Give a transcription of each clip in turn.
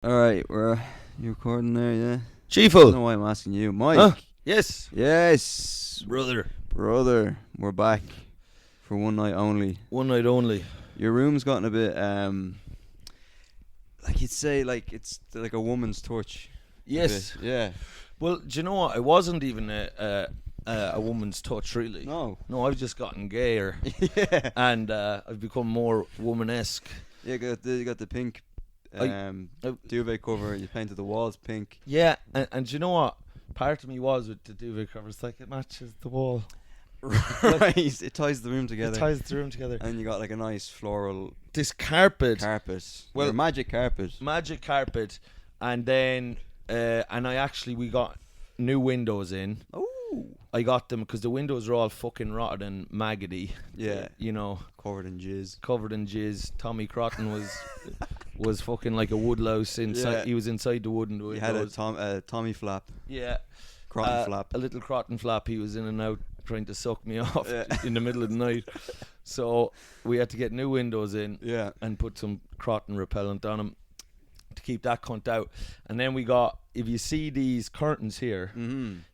Alright, you recording there, yeah? I Chiefle. don't know why I'm asking you. Mike. Huh? Yes. Yes. Brother. We're back for one night only. One night only. Your room's gotten a bit, like you'd say, like it's like a woman's touch. Yes. Yeah. Well, do you know what? I wasn't even a woman's touch, really. No, I've just gotten gayer. yeah. And I've become more woman-esque. Yeah, you got the pink duvet cover. You painted the walls pink. Yeah, and do you know what? Part of me was with the duvet cover. It's like it matches the wall. Right. It ties the room together. It ties the room together. And you got like a nice floral This carpet. Well, magic carpet. Magic carpet. And then, we got new windows in. Oh. I got them because the windows are all fucking rotted and maggoty. Yeah. You know. Covered in jizz. Tommy Crotten was fucking like a woodlouse inside. Yeah. He was inside the wooden windows. He had a Tommy flap. Yeah. Crotten flap. A little Crotten flap. He was in and out trying to suck me off in the middle of the night. So we had to get new windows in and put some Crotten repellent on them to keep that cunt out. And then we got, if you see these curtains here,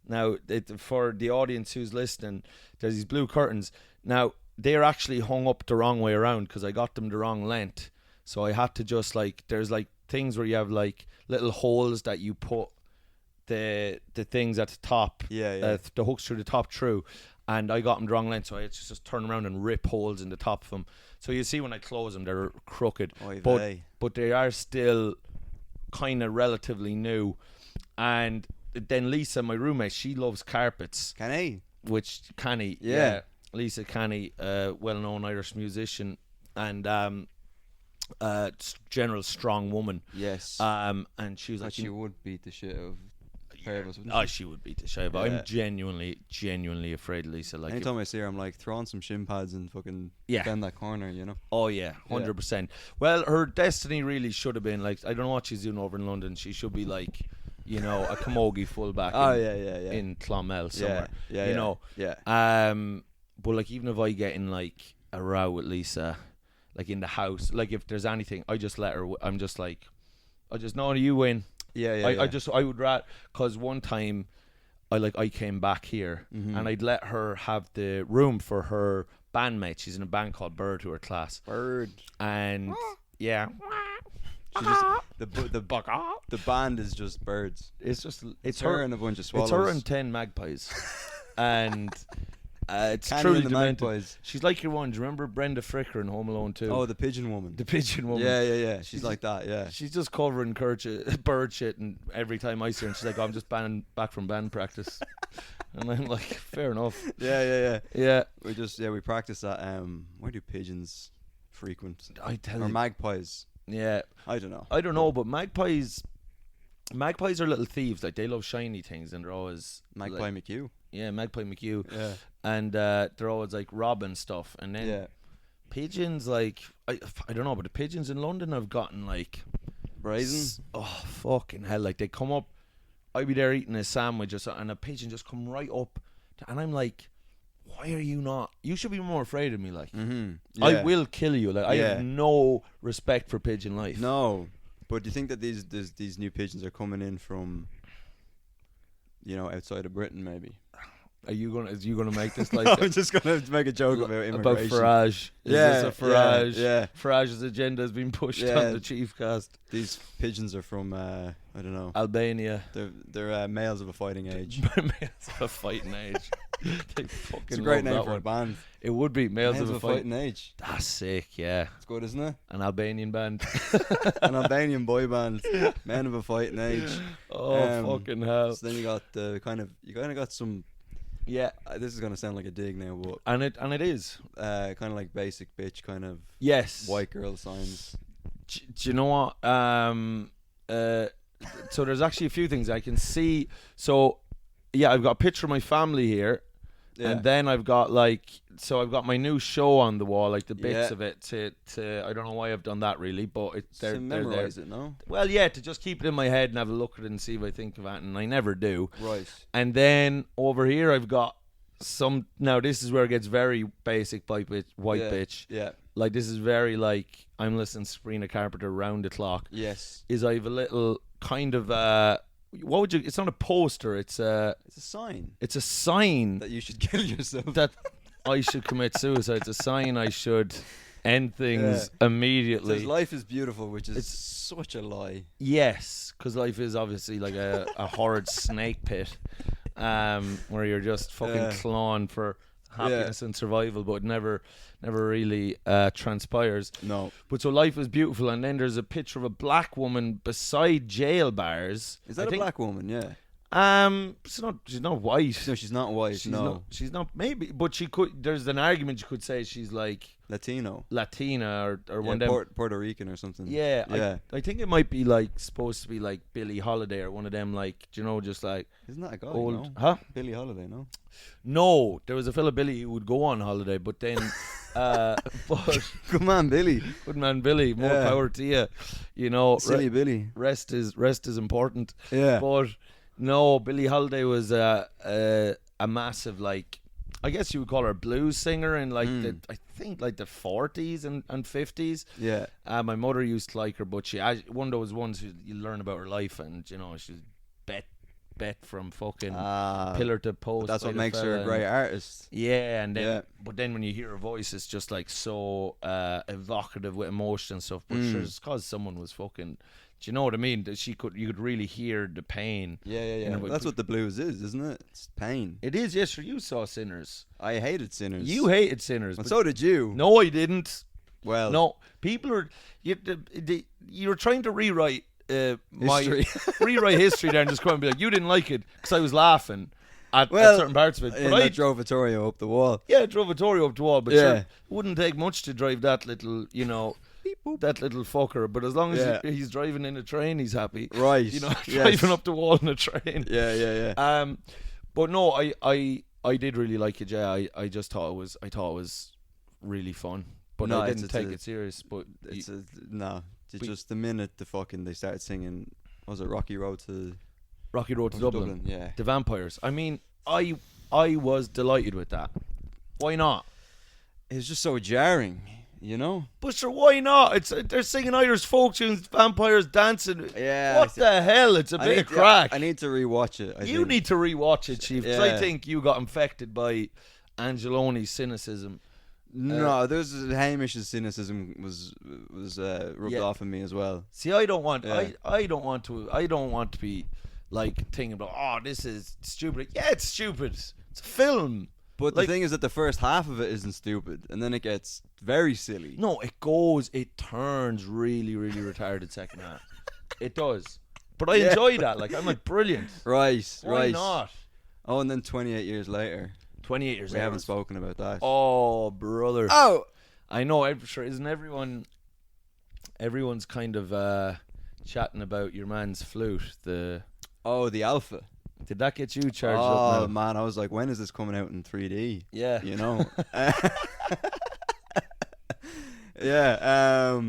now for the audience who's listening, there's these blue curtains. Now they're actually hung up the wrong way around because I got them the wrong length. So I had to just there's like things where you have like little holes that you put the things at the top, the hooks through the top through, and I got them the wrong length, so I had to just turn around and rip holes in the top of them. So you see when I close them, they're crooked, but they are still kind of relatively new. And then Lisa, my roommate, she loves carpets. Canny. Yeah. Lisa Canny, well-known Irish musician and general strong woman. Yes. And she was like, she would beat the shit out of pair of us, wouldn't she? She would beat the shit. But I'm genuinely afraid of Lisa. Like, anytime I see her, I'm like throwing some shin pads and fucking bend that corner, you know. Oh yeah, 100%. Well, her destiny really should have been like, I don't know what she's doing over in London. She should be like, you know, a camogie fullback. In Clonmel somewhere. You know. But like, even if I get in like a row with Lisa, like in the house, like if there's anything, I just let her. I'm just like, I just know you win. I would rather, because one time I came back here and I'd let her have the room for her bandmate. She's in a band called Bird, who are class. Bird. And yeah. She just, the band is just birds. It's her and a bunch of swallows. It's her and 10 magpies. And it's Canny truly and the demented. magpies. She's like your one. Do you remember Brenda Fricker in Home Alone 2? Oh, the pigeon woman. Yeah. She's like that, yeah. She's just covering bird shit, and every time I see her, and she's like, I'm just back from band practice. And I'm like, fair enough. Yeah. We practice that. Where do pigeons frequent? I tell you. Or magpies. Yeah. I don't know. But magpies are little thieves. Like, they love shiny things, and they're always Magpie McHugh. Yeah, Magpie McHugh. Yeah. And they're always like robbing stuff. And then pigeons, like, I don't know, but the pigeons in London have gotten like brazen. Oh, fucking hell. Like, they come up, I'd be there eating a sandwich or something, and a pigeon just come right up. And I'm like, why are you not? You should be more afraid of me. Like, I will kill you. Like, I have no respect for pigeon life. No. But do you think that these new pigeons are coming in from, you know, outside of Britain, maybe? Are you gonna make this like? No, I'm just gonna make a joke about immigration. About Farage. Is this a Farage? Yeah. Farage's agenda has been pushed on the CHIEFCAST. These pigeons are from I don't know, Albania. They're males of a fighting age. Males of a fighting age. They fucking It's a great name that for one. a band. It would be males of a fighting age. That's sick. Yeah. It's good, isn't it? An Albanian band. An Albanian boy band. Men of a fighting age. Oh, fucking hell. So then you got you kind of got some. Yeah, this is gonna sound like a dig now, but and it is kind of like basic bitch kind of white girl signs. Do you know what? So there's actually a few things I can see. So yeah, I've got a picture of my family here, and then I've got I've got my new show on the wall, like the bits of it. To I don't know why I've done that really, but they're memorize there. It, no? Well, yeah, to just keep it in my head and have a look at it and see if I think of it, and I never do. Right. And then over here I've got some. Now this is where it gets very basic white bitch. Yeah. like this is very like I'm listening to Sabrina Carpenter round the clock. Yes. Is I have a little kind of what would you? It's not a poster. It's a sign. It's a sign that you should kill yourself. That I should commit suicide. It's a sign I should end things immediately. It says life is beautiful, which is such a lie. Yes, because life is obviously like a horrid snake pit, where you're just fucking clawing for happiness and survival, but never really transpires. No. But so life is beautiful, and then there's a picture of a black woman beside jail bars. Is that a black woman? Yeah. She's not white. No, she's not white. She's not. Maybe, but she could. There's an argument you could say she's like Latina or one of them Puerto Rican or something. Yeah. I think it might be like supposed to be like Billie Holiday or one of them, like, do you know, just like isn't that a guy? Old, no? Huh? Billie Holiday, no? No, there was a fella Billy who would go on holiday, but then but good man Billy. Good man Billy. More power to you. You know, silly Billy. Rest is important. Yeah. But no, Billie Holiday was a massive, like, I guess you would call her a blues singer in like I think like the 40s and 50s. Yeah. My mother used to like her, but she one of those ones you learn about her life, and you know she's bet from fucking pillar to post. That's what makes her a great artist. Yeah, and then but then when you hear her voice, it's just like so evocative with emotion and stuff. But sure, it's because someone was fucking. Do you know what I mean? That you could really hear the pain. Yeah. That's what the blues is, isn't it? It's pain. It is. Yes, sure. You saw Sinners. I hated Sinners. You hated Sinners, and so did you. No, I didn't. Well, no. People are you're trying to rewrite history. Rewrite history there and just come and be like, you didn't like it because I was laughing at certain parts of it. But I drove Vittorio up the wall. Yeah, drove Vittorio up the wall, but sure, it wouldn't take much to drive that little, you know. That little fucker, but as long as he's driving in a train, he's happy. Right. You know, driving up the wall in a train. Yeah. But no, I did really like it. Yeah, I just thought it was really fun. But no, I didn't take it serious. But just the minute they started singing, was it Rocky Road to Dublin? Yeah. The Vampires. I mean, I was delighted with that. Why not? It was just so jarring. You know, but sure, why not? They're singing Irish folk tunes, vampires dancing. Yeah, what the hell? It's a bit of crack. I need to rewatch it. You need to rewatch it, Chief, because I think you got infected by Angeloni's cynicism. No, there's Hamish's cynicism was rubbed off on me as well. See, I don't want to be like thinking about, oh, this is stupid. Yeah, it's stupid. It's a film. But the thing is that the first half of it isn't stupid, and then it gets very silly. No, it turns really, really retarded second half. It does. But I enjoy that. Like, I'm like, brilliant. Right. Why not? Oh, and then 28 years later. 28 years later. We haven't spoken about that. Oh, brother. Oh! I know, sure, isn't everyone's kind of chatting about your man's flute, the Alpha. Did that get you charged up now? Oh, man, I was like, when is this coming out in 3D? Yeah. You know? Yeah,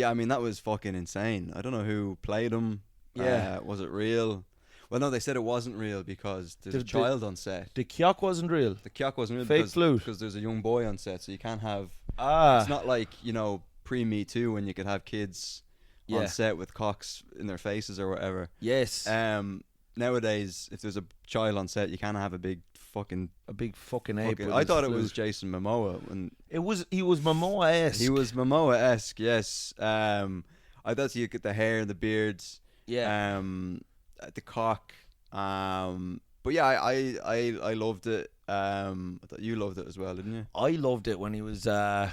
I mean, that was fucking insane. I don't know who played him. Yeah. Was it real? Well, no, they said it wasn't real because there's a child on set. The kiok wasn't real? The kiok wasn't real. Fake flute? Because there's a young boy on set, so you can't have... It's not like, you know, pre-Me Too when you could have kids on set with cocks in their faces or whatever. Yes. Nowadays, if there's a child on set, you can't have a big fucking ape. I thought it was Jason Momoa. He was Momoa-esque. He was Momoa-esque, yes. I thought you get the hair and the beards. Yeah. The cock. But yeah, I loved it. I thought you loved it as well, didn't you? I loved it when he was. I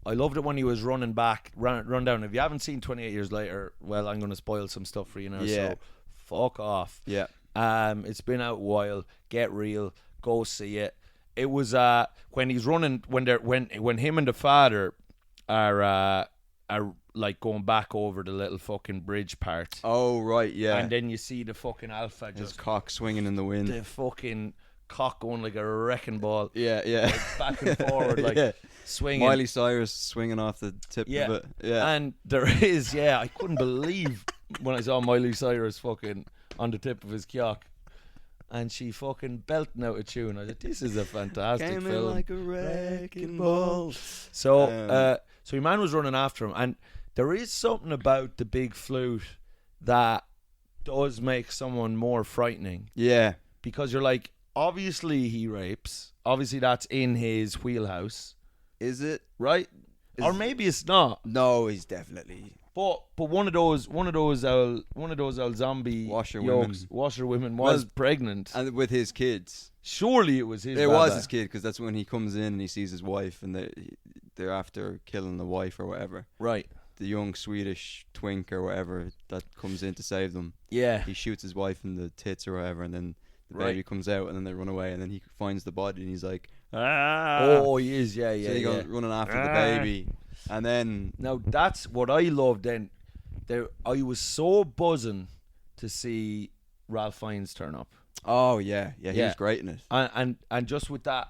loved it when he was running back, run down. If you haven't seen 28 Years Later, well, I'm going to spoil some stuff for you now. Yeah. So fuck off. Yeah. It's been out a while. Get real. Go see it. It was when he's running when him and the father are like going back over the little fucking bridge part. Oh right, yeah. And then you see the fucking Alpha his cock swinging in the wind. The fucking cock going like a wrecking ball. Yeah. Like back and forward, swinging. Miley Cyrus swinging off the tip of it. Yeah. And there is, I couldn't believe when I saw Miley Cyrus fucking on the tip of his cock. and she fucking belting out a tune. I said, this is a fantastic Came film. in like a wrecking ball. So your man was running after him, and there is something about the big flute that does make someone more frightening. Yeah. Because you're like, obviously he rapes. Obviously that's in his wheelhouse. Is it? Right? Or maybe it's not. No, he's definitely. But one of those old zombie washer women was pregnant, and with his kids. Surely it was his. It was his kid, because that's when he comes in and he sees his wife, and they're after killing the wife or whatever. Right. The young Swedish twink or whatever that comes in to save them. Yeah. He shoots his wife in the tits or whatever, and then the baby comes out, and then they run away, and then he finds the body, and he's like, ah. Oh, he is. Yeah. So he goes running after the baby. And then now that's what I loved. Then I was so buzzing to see Ralph Fiennes turn up. Oh yeah, he was great in it. And just with that,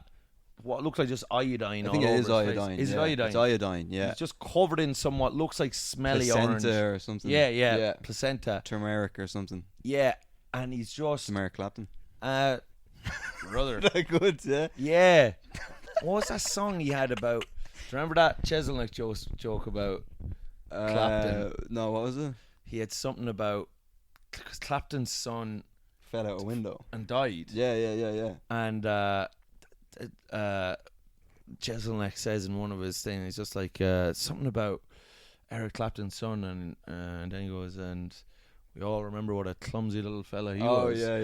what looks like just iodine. I think it is iodine. Is it iodine? It's iodine. Yeah. He's just covered in somewhat looks like smelly placenta orange or something. Yeah. Placenta. Turmeric or something. Yeah, and he's just Turmeric Clapton. Brother. That good, yeah. Yeah. What was that song he had about? Do you remember that Cheselnik joke about Clapton? No, what was it? He had something about because Clapton's son fell out a window and died. Yeah. And Cheselnik says in one of his things, he's just like something about Eric Clapton's son, and then he goes, and we all remember what a clumsy little fella he was. Yeah.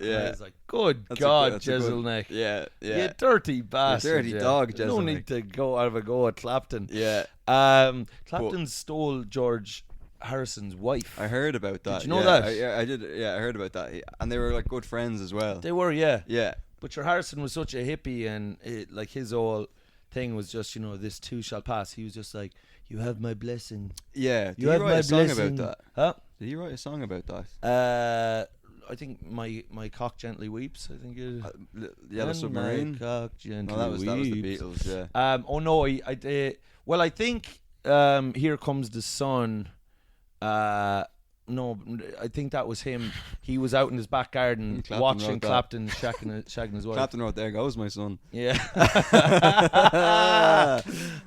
And he's like, good God, Cheselnik. Yeah. You dirty bastard. You dirty dog, Cheselnik. No need to have a go at Clapton. Yeah. Clapton stole George Harrison's wife. I heard about that. Did you know that? I did. Yeah, I heard about that. And they were like good friends as well. They were, yeah. Yeah. But your Harrison was such a hippie, and like his whole thing was just, this too shall pass. He was just like, you have my blessing. Yeah. Did you he have write my a song blessing. about that? Huh? Did he write a song about that? I think my cock gently weeps. I think it. Yellow Submarine. My cock gently that was the weeps. Beatles. Yeah. Oh no, I think Here Comes the Sun. No, I think that was him. He was out in his back garden watching Clapton shagging his wife. Clapton wrote "There Goes My Son." Yeah.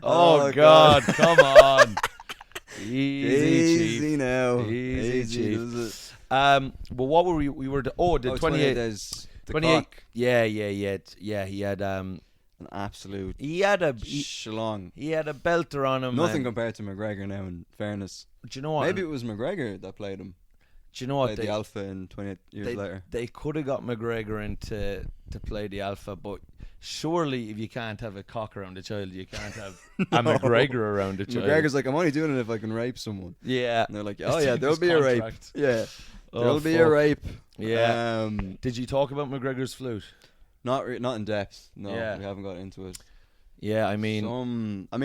Oh God, come on. Easy now. Easy, Chief. But what were we were the 28. 28. Yeah. He had an absolute. He had a schlong. He had a belter on him. Nothing compared to McGregor now. In fairness, do you know what? Maybe it was McGregor that played him. Do you know what? The Alpha in 28 years later. They could have got McGregor in to play the Alpha, but surely if you can't have a cock around a child, you can't have a McGregor around a child. McGregor's like, I'm only doing it if I can rape someone. Yeah. And they're like, oh yeah, there'll be a rape. Yeah. There'll be a rape. Yeah. Did you talk about McGregor's flute? Not in depth. No, yeah. We haven't got into it. Yeah, I mean, I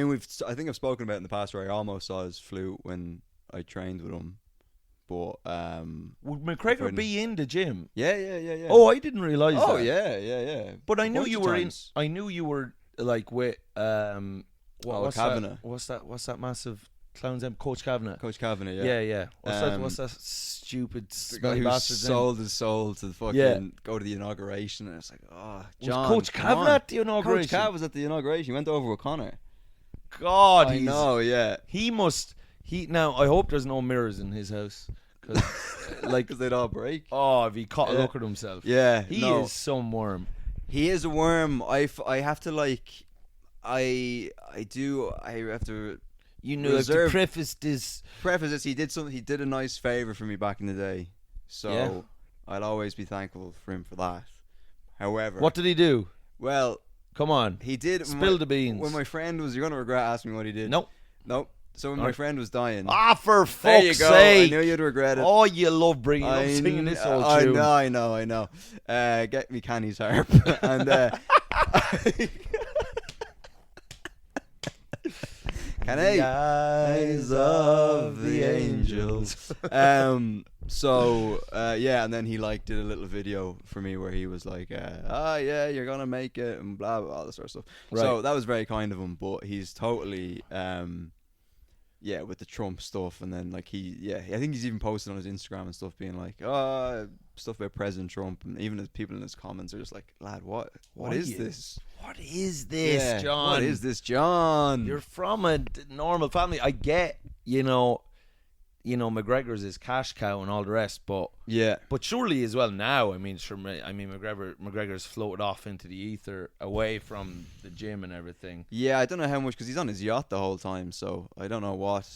think I've spoken about it in the past where I almost saw his flute when I trained with him. But would McGregor be in the gym? Yeah. Oh, I didn't realize that. Oh yeah. But I knew you were in. I knew you were like with what's Kavanagh. What's that massive clown's name? Coach Kavanagh. Coach Kavanagh. Yeah. Yeah. What's that stupid smelly bastard sold his soul to the fucking go to the inauguration, and it's like, oh, John. Was Coach Kavanagh at the inauguration? Coach Kavanagh was at the inauguration. He went over with Connor. God, I know. Yeah. He must. Now I hope there's no mirrors in his house, because they'd all break. Oh, if he caught a look at himself. Yeah, he is some worm. He is a worm. I have to like, I have to. To preface this. He did something. He did a nice favor for me back in the day, so I'll always be thankful for him for that. However, what did he do? Well, come on, he did spill the beans. When my friend was, you're gonna regret asking me what he did. Nope. So when my friend was dying, for fuck's sake! I knew you'd regret it. Oh, you love singing this old tune. I know. Get me Canny's harp and. Canny, the eyes of the angels. So and then he did a little video for me where he was like, you're gonna make it and blah blah all this sort of stuff. Right. So that was very kind of him, but he's totally with the Trump stuff, and then like I think he's even posted on his Instagram and stuff, being like, oh, stuff about President Trump, and even the people in his comments are just like, lad, what is this? What is this, John? What is this, John? You're from a normal family. I get, McGregor's his cash cow and all the rest, but surely as well now. I mean, McGregor's floated off into the ether, away from the gym and everything. Yeah, I don't know how much, because he's on his yacht the whole time, so I don't know what.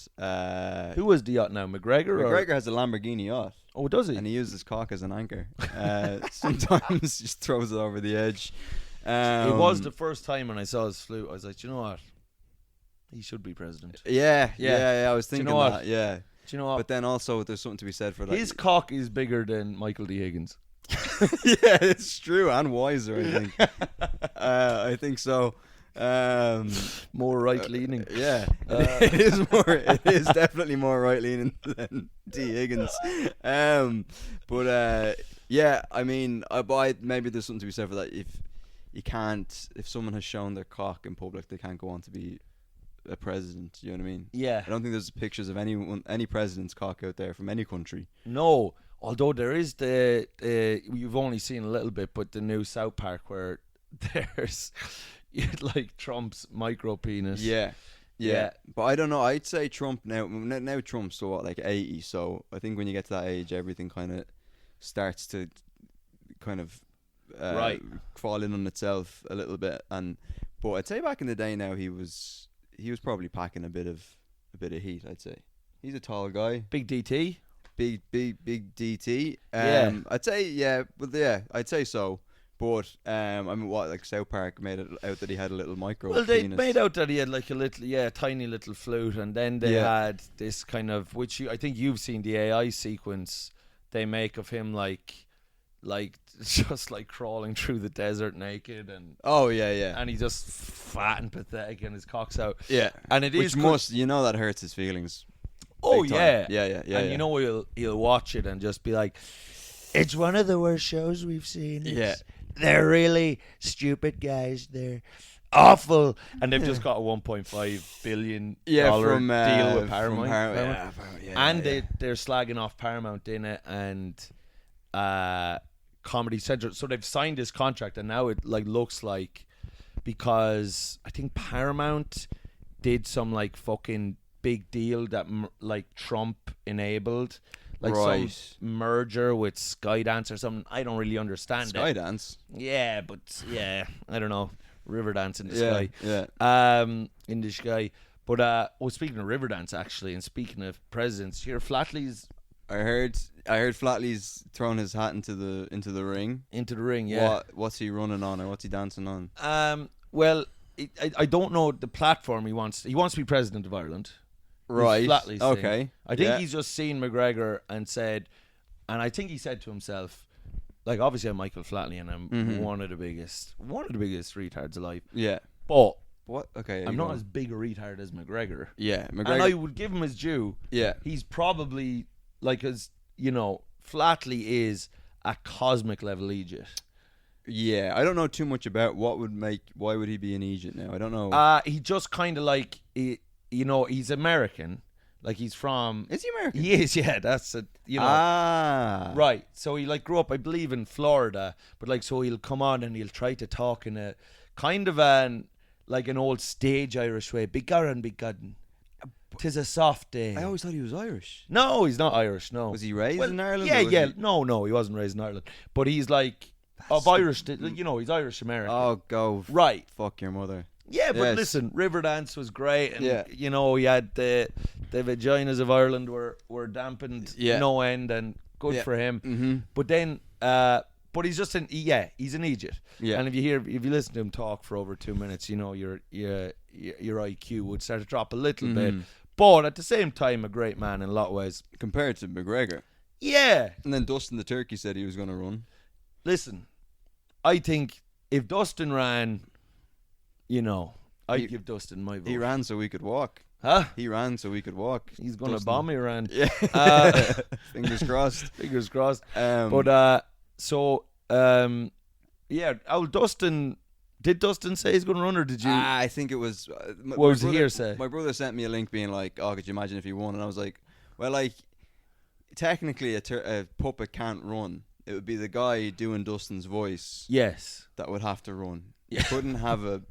Who was the yacht now? McGregor has a Lamborghini yacht. Oh, does he? And he uses cock as an anchor. Sometimes just throws it over the edge. It was the first time when I saw his flute, I was like, you know what? He should be president. Yeah. I was thinking that. Yeah. Do you know what? But then also, there's something to be said for that. His cock is bigger than Michael D. Higgins. Yeah, it's true, and wiser, I think. I think so. More right leaning. Yeah, it is more. It is definitely more right leaning than D. Higgins. Yeah, I mean, maybe there's something to be said for that. If someone has shown their cock in public, they can't go on to be a president. You know what I mean? Yeah. I don't think there's pictures of any president's cock out there from any country. No, although there is you've only seen a little bit, but the new South Park where there's like Trump's micro penis. Yeah. But I don't know. I'd say Trump now Trump's like 80. So I think when you get to that age, everything kind of starts to kind of fall in on itself a little bit. But I'd say back in the day now he was probably packing a bit of heat. I'd say he's a tall guy, big DT, big DT. Yeah, I'd say I'd say so. But I mean, like South Park made it out that he had a little micro. Well, they penis. made out that he had like a little, tiny little flute, and then they had this kind of, which I think you've seen the AI sequence they make of him like just like crawling through the desert naked, and and he's just fat and pathetic and his cock's out, and it which that hurts his feelings. Oh yeah, and you know he'll watch it and just be like, it's one of the worst shows we've seen. They're really stupid guys, they're awful, and they've just got a $1.5 billion deal with Paramount. They're slagging off Paramount in it and Comedy Central. So they've signed this contract, and now it like looks like, because I think Paramount did some like fucking big deal that like Trump enabled, like some merger with Skydance or something. I don't really understand Skydance. Yeah, but I don't know. Riverdance in the sky. In the sky. But speaking of Riverdance, actually, and speaking of presidents, here Flatley's. I heard Flatley's thrown his hat into the ring. Into the ring, yeah. What's he running on, or what's he dancing on? Well, I don't know the platform he wants. He wants to be president of Ireland. Right. Flatley's okay. thing. I think he's just seen McGregor and said, and I think he said to himself, like, obviously I'm Michael Flatley and I'm one of the biggest retards alive. Yeah. But what? Okay. I'm not as big a retard as McGregor. Yeah, McGregor. And I would give him his due. Yeah. He's probably like, as Flatley is a cosmic level Egypt. Yeah, I don't know too much about why would he be in Egypt now? I don't know. He just kind of like he's American. Like he's from. Is he American? He is, yeah. That's right. So he like grew up, I believe, in Florida, but like so he'll come on and he'll try to talk in a kind of an old stage Irish way. Big Garan, big Godden. 'Tis a soft day. I always thought he was Irish. No, he's not Irish. No. Was he raised in Ireland? Yeah. No, he wasn't raised in Ireland. But he's like of Irish. He's Irish American. Oh, go right. Fuck your mother. Yeah, but listen, Riverdance was great, and he had the vaginas of Ireland were dampened no end, and good for him. Mm-hmm. But then, but he's just he's an Egypt. Yeah. And if you listen to him talk for over 2 minutes, your IQ would start to drop a little bit. But at the same time, a great man in a lot of ways compared to McGregor. Yeah. And then Dustin the Turkey said he was going to run. Listen, I think if Dustin ran. I'd give Dustin my vote. He ran so we could walk. Huh? He ran so we could walk. He's going to bomb me around. Yeah. Fingers crossed. Fingers crossed. Old Dustin Did Dustin say he's going to run, or did you? I think it was. What was the hearsay? My brother sent me a link being like, "Oh, could you imagine if he won?" And I was like, "Well, like, technically, a puppet can't run. It would be the guy doing Dustin's voice. Yes, that would have to run. You couldn't have an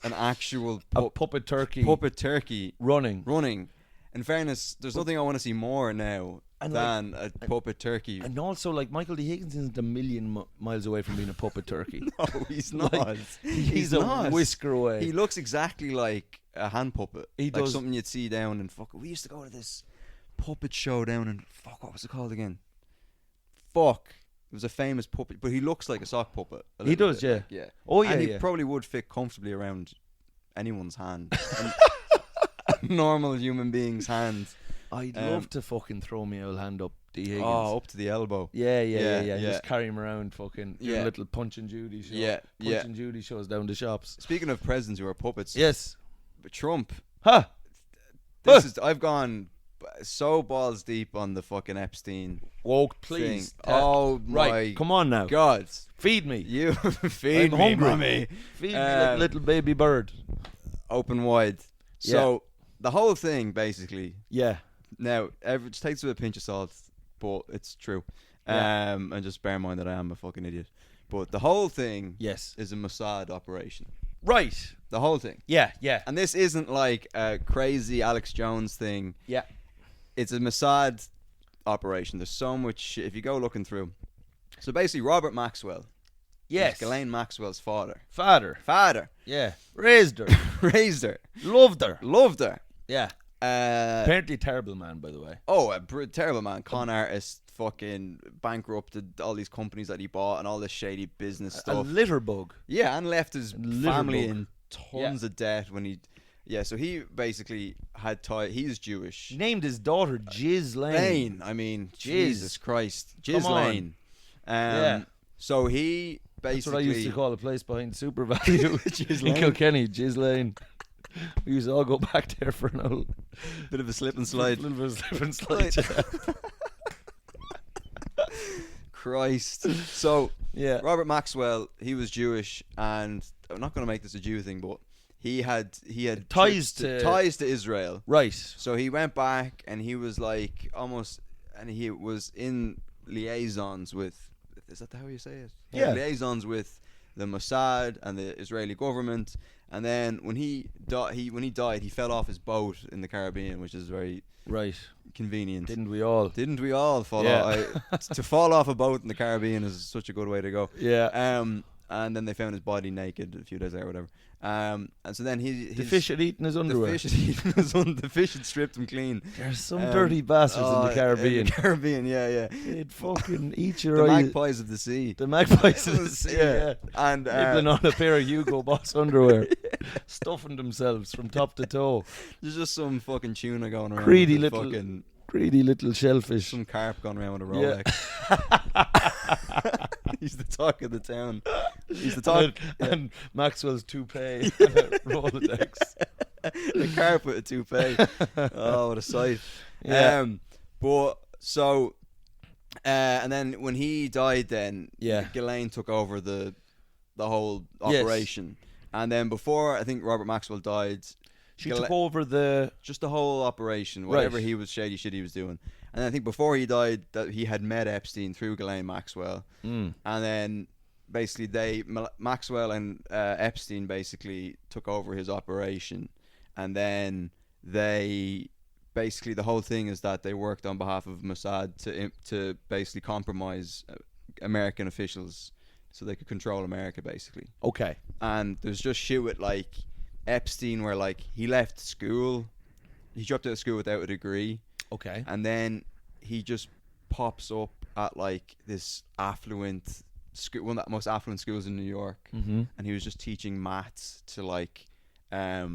actual puppet turkey. Puppet turkey running. In fairness, there's nothing I want to see more now than a puppet turkey. And also, like, Michael D. Higgins isn't a million miles away from being a puppet turkey. No, he's not. Like, he's a whisker away. He looks exactly like a hand puppet. He like does. Something you'd see down in we used to go to this puppet show down in what was it called again? It was a famous puppet, but he looks like a sock puppet. He does, bit, yeah. Like, yeah. Oh, yeah, and he probably would fit comfortably around anyone's hand. Normal human being's hand. I'd love to fucking throw my old hand up D. Higgins. Oh, up to the elbow. Yeah. Just carry him around, fucking doing little Punch and Judy shows. Punch and Judy shows down the shops. Speaking of presidents who are puppets. Yes. Trump. Huh. I've gone so balls deep on the fucking Epstein. Woke, please. Oh my come on now. God. Feed me. You feed I'm me, hungry. mommy. Feed me like little baby bird. Open wide. So the whole thing, basically. Yeah. Now, it just takes it with a pinch of salt, but it's true. And just bear in mind that I am a fucking idiot. But the whole thing is a Mossad operation. Right. The whole thing. Yeah. And this isn't like a crazy Alex Jones thing. Yeah. It's a Mossad operation. There's so much shit. If you go looking through. So basically, Robert Maxwell. Yes. Ghislaine Maxwell's father. Father. Yeah. Raised her. Loved her. Yeah. Apparently terrible man, by the way. Oh, a terrible man. Con artist, fucking bankrupted all these companies that he bought and all this shady business stuff. A litter bug. Yeah, and left his family in tons of debt when he... Yeah, so he basically had he's Jewish. He named his daughter Ghislaine. I mean, Jesus Christ. Ghislaine. So he basically... That's what I used to call a place behind Super Value in Kilkenny, Ghislaine. We used to all go back there for an old bit of a slip and slide. Christ. So, Robert Maxwell, he was Jewish, and I'm not going to make this a Jew thing, but he had ties to Israel. Right. So he went back, and he was like he was in liaisons with... Is that how you say it? Yeah. Liaisons with the Mossad and the Israeli government. And then when he died, he fell off his boat in the Caribbean, which is very convenient. Didn't we all fall off? To fall off a boat in the Caribbean is such a good way to go. Yeah. And then they found his body naked a few days later or whatever. And so then the fish had eaten his underwear. The fish had stripped him clean. There's some dirty bastards in the Caribbean. In the Caribbean, yeah. They'd fucking eat your the magpies of the sea. The magpies of the sea, yeah. And nibbling on a pair of Hugo Boss underwear, stuffing themselves from top to toe. There's just some fucking tuna going around. Greedy little shellfish. Some carp going around with a Rolex. He's the talk of the town. He's the talk. And Maxwell's toupee and a Rolodex. The carp with a toupee. Oh, what a sight. Yeah. And then when he died, then Ghislaine took over the whole operation. And then before I think Robert Maxwell died, she took over just the whole operation, whatever shady shit he was doing. And I think before he died, that he had met Epstein through Ghislaine Maxwell. And then basically Maxwell and Epstein basically took over his operation. And then the whole thing is that they worked on behalf of Mossad to basically compromise American officials so they could control America, basically. Okay. And there's just shit with like Epstein where like he left school, he dropped out of school without a degree. Okay. And then he just pops up at like this affluent school, one of the most affluent schools in New York. Mm-hmm. And he was just teaching maths to like at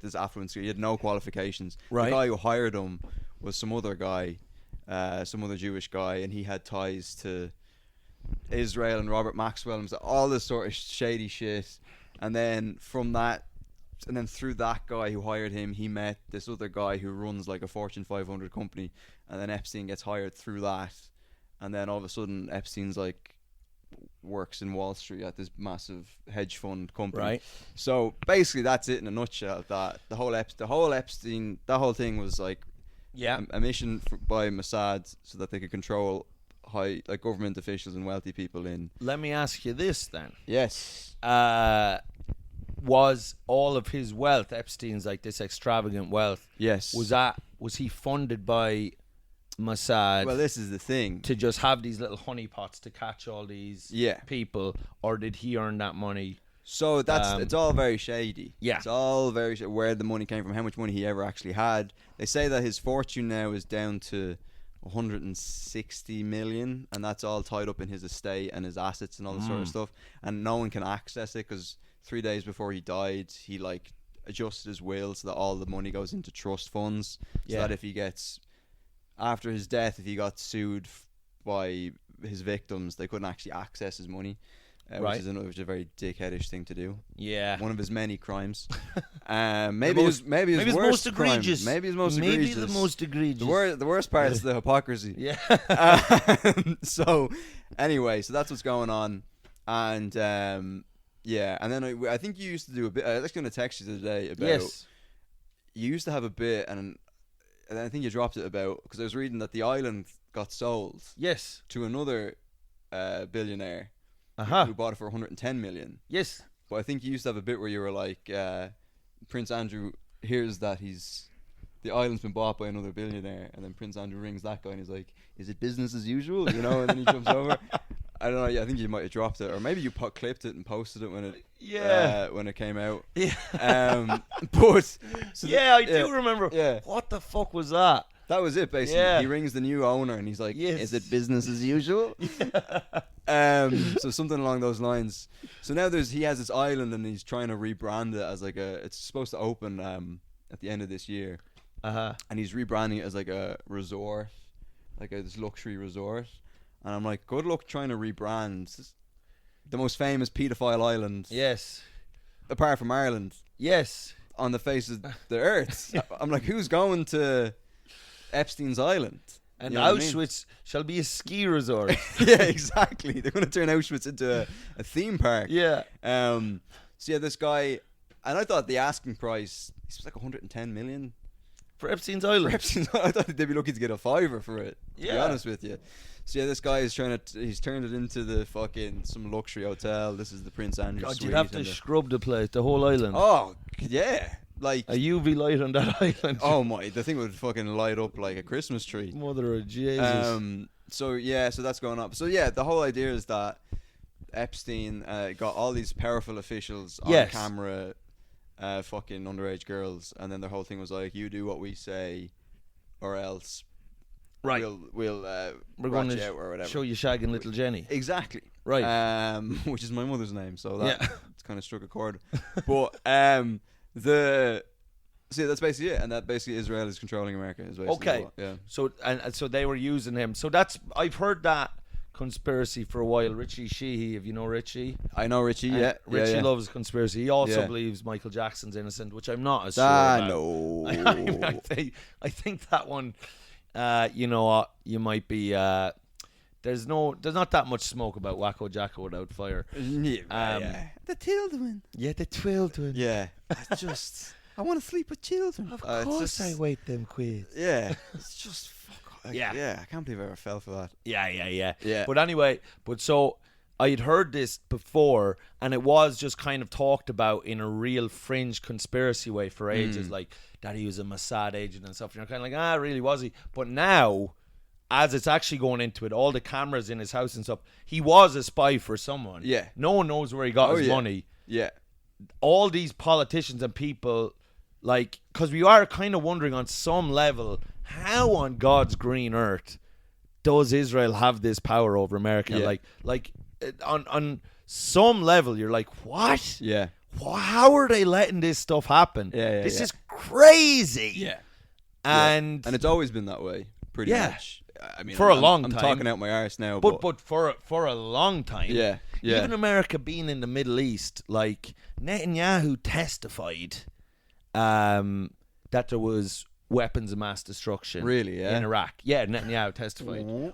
this affluent school. He had no qualifications. Right. The guy who hired him was some other guy, some other Jewish guy, and he had ties to Israel and Robert Maxwell and all this sort of shady shit. And then through that guy who hired him, he met this other guy who runs like a Fortune 500 company. And then Epstein gets hired through that. And then all of a sudden, Epstein's like works in Wall Street at this massive hedge fund company. Right. So basically, that's it in a nutshell. That the whole Epstein, that whole thing was like a mission by Mossad so that they could control high government officials and wealthy people in. Let me ask you this then. Yes. Was all of his wealth, Epstein's like this extravagant wealth? Yes. Was he funded by Mossad? Well, this is the thing. To just have these little honeypots to catch all these people, or did he earn that money? So it's all very shady. Yeah. It's all very where the money came from, how much money he ever actually had. They say that his fortune now is down to 160 million, and that's all tied up in his estate and his assets and all this sort of stuff, and no one can access it because 3 days before he died, he adjusted his will so that all the money goes into trust funds, so that if he gets, after his death, if he got sued by his victims, they couldn't actually access his money. Which is a very dickheadish thing to do. Yeah, one of his many crimes. Maybe his most egregious. Maybe his most egregious. Maybe the most egregious. The worst part is the hypocrisy. Yeah. So anyway, so that's what's going on, and and then I think you used to do a bit. I was going to text you today about. Yes. You used to have a bit, and I think you dropped it about, because I was reading that the island got sold. Yes. To another billionaire. Who bought it for 110 million. Yes. But I think you used to have a bit where you were like, Prince Andrew hears that the island's been bought by another billionaire, and then Prince Andrew rings that guy and he's like, is it business as usual? You know, and then he jumps over. I don't know. Yeah, I think you might have dropped it, or maybe you clipped it and posted it when it came out. Yeah. But I do remember. Yeah. What the fuck was that? That was it, basically. Yeah. He rings the new owner and he's like, is it business as usual? So something along those lines. So now he has this island and he's trying to rebrand it as it's supposed to open at the end of this year. And he's rebranding it as like a resort, this luxury resort. And I'm like, good luck trying to rebrand the most famous paedophile island. Yes. Apart from Ireland. Yes. On the face of the earth. I'm like, who's going to Epstein's island? And Auschwitz shall be a ski resort. Yeah, exactly. They're going to turn Auschwitz into a theme park. Yeah. So this guy, and I thought the asking price, was like 110 million. For Epstein's island? I thought they'd be lucky to get a fiver for it, to be honest with you. So this guy is he's turned it into some luxury hotel. This is the Prince Andrew suite. You'd have to scrub the place, the whole island. Oh, yeah. Like a UV light on that island. Oh my, the thing would fucking light up like a Christmas tree. Mother of Jesus. So that's going up. So the whole idea is that Epstein got all these powerful officials on camera, fucking underage girls, and then their whole thing was like, you do what we say or else we're going to or whatever. Show you shagging little Jenny. Exactly. Right. Which is my mother's name, so it's kind of struck a chord. But that's basically it, and that basically Israel is controlling America. Is basically So they were using him. So I've heard that conspiracy for a while. Richie Sheehy, if you know Richie. I know Richie. Richie loves conspiracy. He also believes Michael Jackson's innocent, which I'm not as sure about. No. I think that one. You know what? You might be. There's not that much smoke about Wacko Jacko without fire. The children. Yeah, the children. Yeah. I want to sleep with children. Of course I wait them quiz. Yeah. It's just fuck. Yeah. I can't believe I ever fell for that. Yeah. But anyway, so I had heard this before, and it was just kind of talked about in a real fringe conspiracy way for ages, like that he was a Mossad agent and stuff. And you're kind of like, really was he? But now, as it's actually going into it, all the cameras in his house and stuff, he was a spy for someone. Yeah. No one knows where he got his money. Yeah. All these politicians and people, because we are kind of wondering on some level, how on God's green earth does Israel have this power over America? Yeah. On some level, you're like, what? Yeah. How are they letting this stuff happen? This is crazy. Yeah. And it's always been that way, pretty much. I mean, for a long time. I'm talking out my arse now, but for a long time. Yeah. Even America being in the Middle East, like Netanyahu testified that there was weapons of mass destruction. Really, yeah? In Iraq. Yeah, Netanyahu testified.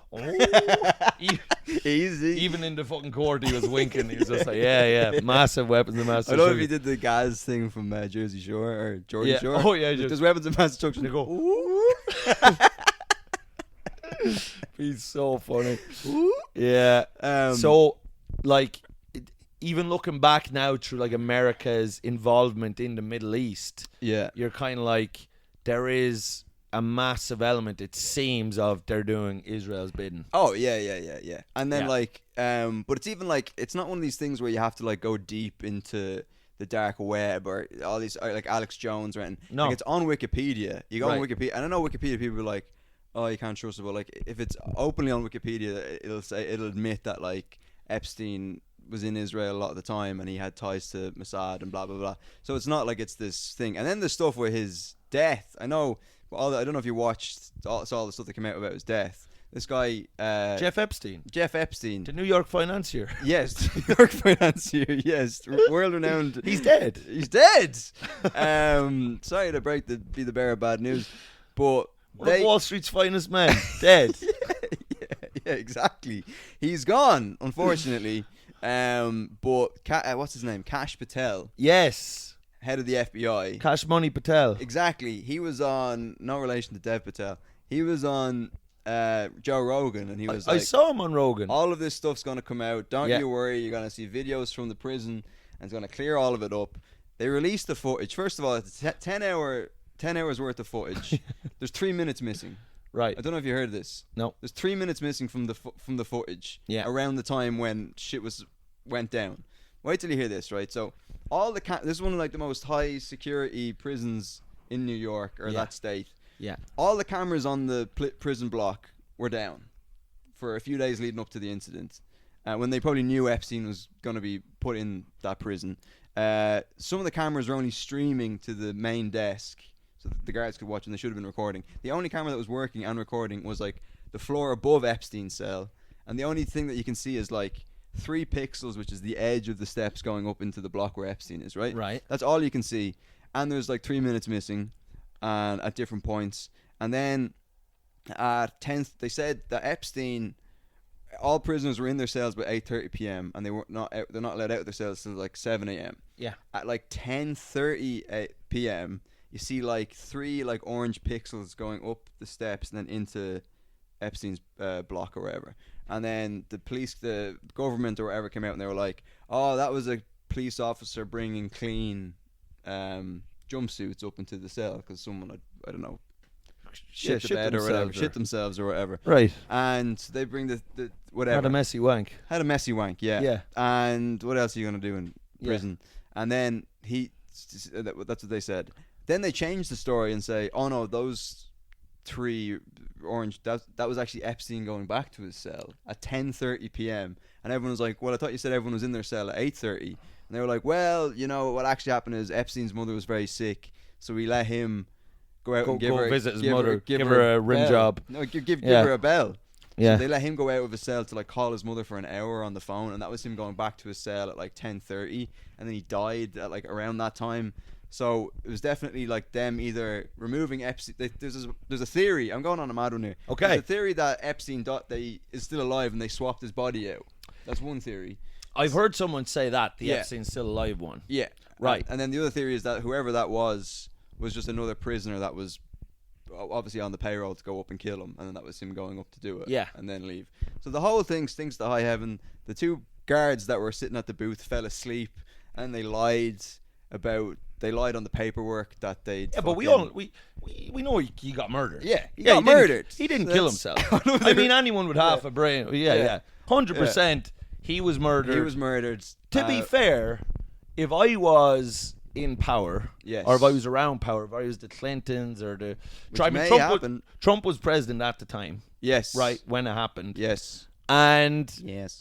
Easy. Even in the fucking court, he was winking. He was just like, yeah, massive weapons of mass I destruction. don't know if he did the Gaz thing from Jersey Shore or Geordie Shore. Oh, yeah. There's weapons of mass destruction. They go, he's so funny. Yeah. So, like, even looking back now through like America's involvement in the Middle East, you're kind of like, there is a massive element, it seems, of they're doing Israel's bidding. Oh yeah. And then like, but it's even like, it's not one of these things where you have to like go deep into the dark web or all these like Alex Jones or anything. No, like, it's on Wikipedia. You go on Wikipedia, and I know Wikipedia people are like, oh, you can't trust it, but like if it's openly on Wikipedia, it'll admit that like Epstein was in Israel a lot of the time and he had ties to Mossad and blah blah blah. So it's not like it's this thing. And then the stuff with his death, I know. I don't know if you watched all the stuff that came out about his death. This guy, Jeff Epstein, the New York financier. Yes, New York financier. Yes, world renowned. He's dead. Sorry to be the bearer of bad news, but one of Wall Street's finest men, dead. Yeah, exactly. He's gone, unfortunately. But what's his name? Kash Patel. Yes. Head of the FBI. Cash Money Patel. Exactly. He was on, no relation to Dev Patel. He was on Joe Rogan, and he was like, I saw him on Rogan. All of this stuff's going to come out. Don't you worry. You're going to see videos from the prison, and it's going to clear all of it up. They released the footage. First of all, it's 10 hours worth of footage. There's 3 minutes missing. Right. I don't know if you heard of this. No. There's 3 minutes missing from the footage. Yeah. Around the time when shit went down. Wait till you hear this, right? So this is one of like the most high security prisons in New York or that state. Yeah. All the cameras on the prison block were down for a few days leading up to the incident, when they probably knew Epstein was going to be put in that prison. Some of the cameras were only streaming to the main desk, so that the guards could watch, and they should have been recording. The only camera that was working and recording was like the floor above Epstein's cell, and the only thing that you can see is like 3 pixels, which is the edge of the steps going up into the block where Epstein is, right? Right. That's all you can see. And there's like 3 minutes missing, and at different points. And then at 10th, they said that Epstein, all prisoners were in their cells by 8:30 p.m. and they're not let out of their cells till like 7 a.m. Yeah. At like 10:30 p.m., you see like 3 like orange pixels going up the steps and then into Epstein's block or whatever. And then the police, the government or whatever came out and they were like, oh, that was a police officer bringing clean jumpsuits up into the cell because someone had, I don't know, shit the bed or whatever, shit themselves or whatever. Right. And they bring the whatever. Had a messy wank, yeah. Yeah. And what else are you going to do in prison? And then that's what they said. Then they changed the story and say, oh no, those 3 orange, that was actually Epstein going back to his cell at 10:30 p.m. And everyone was like, well, I thought you said everyone was in their cell at 8:30. And they were like, well, you know, what actually happened is Epstein's mother was very sick, so we let him go out and visit his mother, give her a rim job. No, give her a bell. Yeah. So they let him go out of his cell to like call his mother for an hour on the phone, and that was him going back to his cell at like 10:30, and then he died at like around that time. So it was definitely like them either removing Epstein. There's a theory. I'm going on a mad one here. Okay. There's a theory that Epstein is still alive and they swapped his body out. That's one theory. I've heard someone say that the Epstein's still alive one. Yeah. Right. And then the other theory is that whoever that was just another prisoner that was obviously on the payroll to go up and kill him, and then that was him going up to do it. Yeah. And then leave. So the whole thing stinks to high heaven. The 2 guards that were sitting at the booth fell asleep, and they lied on the paperwork that they. Yeah, but we know he got murdered. Yeah, he got murdered. He didn't kill himself. I mean, anyone with half a brain. Yeah. 100%. He was murdered. To be fair, if I was in power, or if I was around power, if I was the Clintons or the Trump was president at the time. Yes. Right when it happened. Yes. And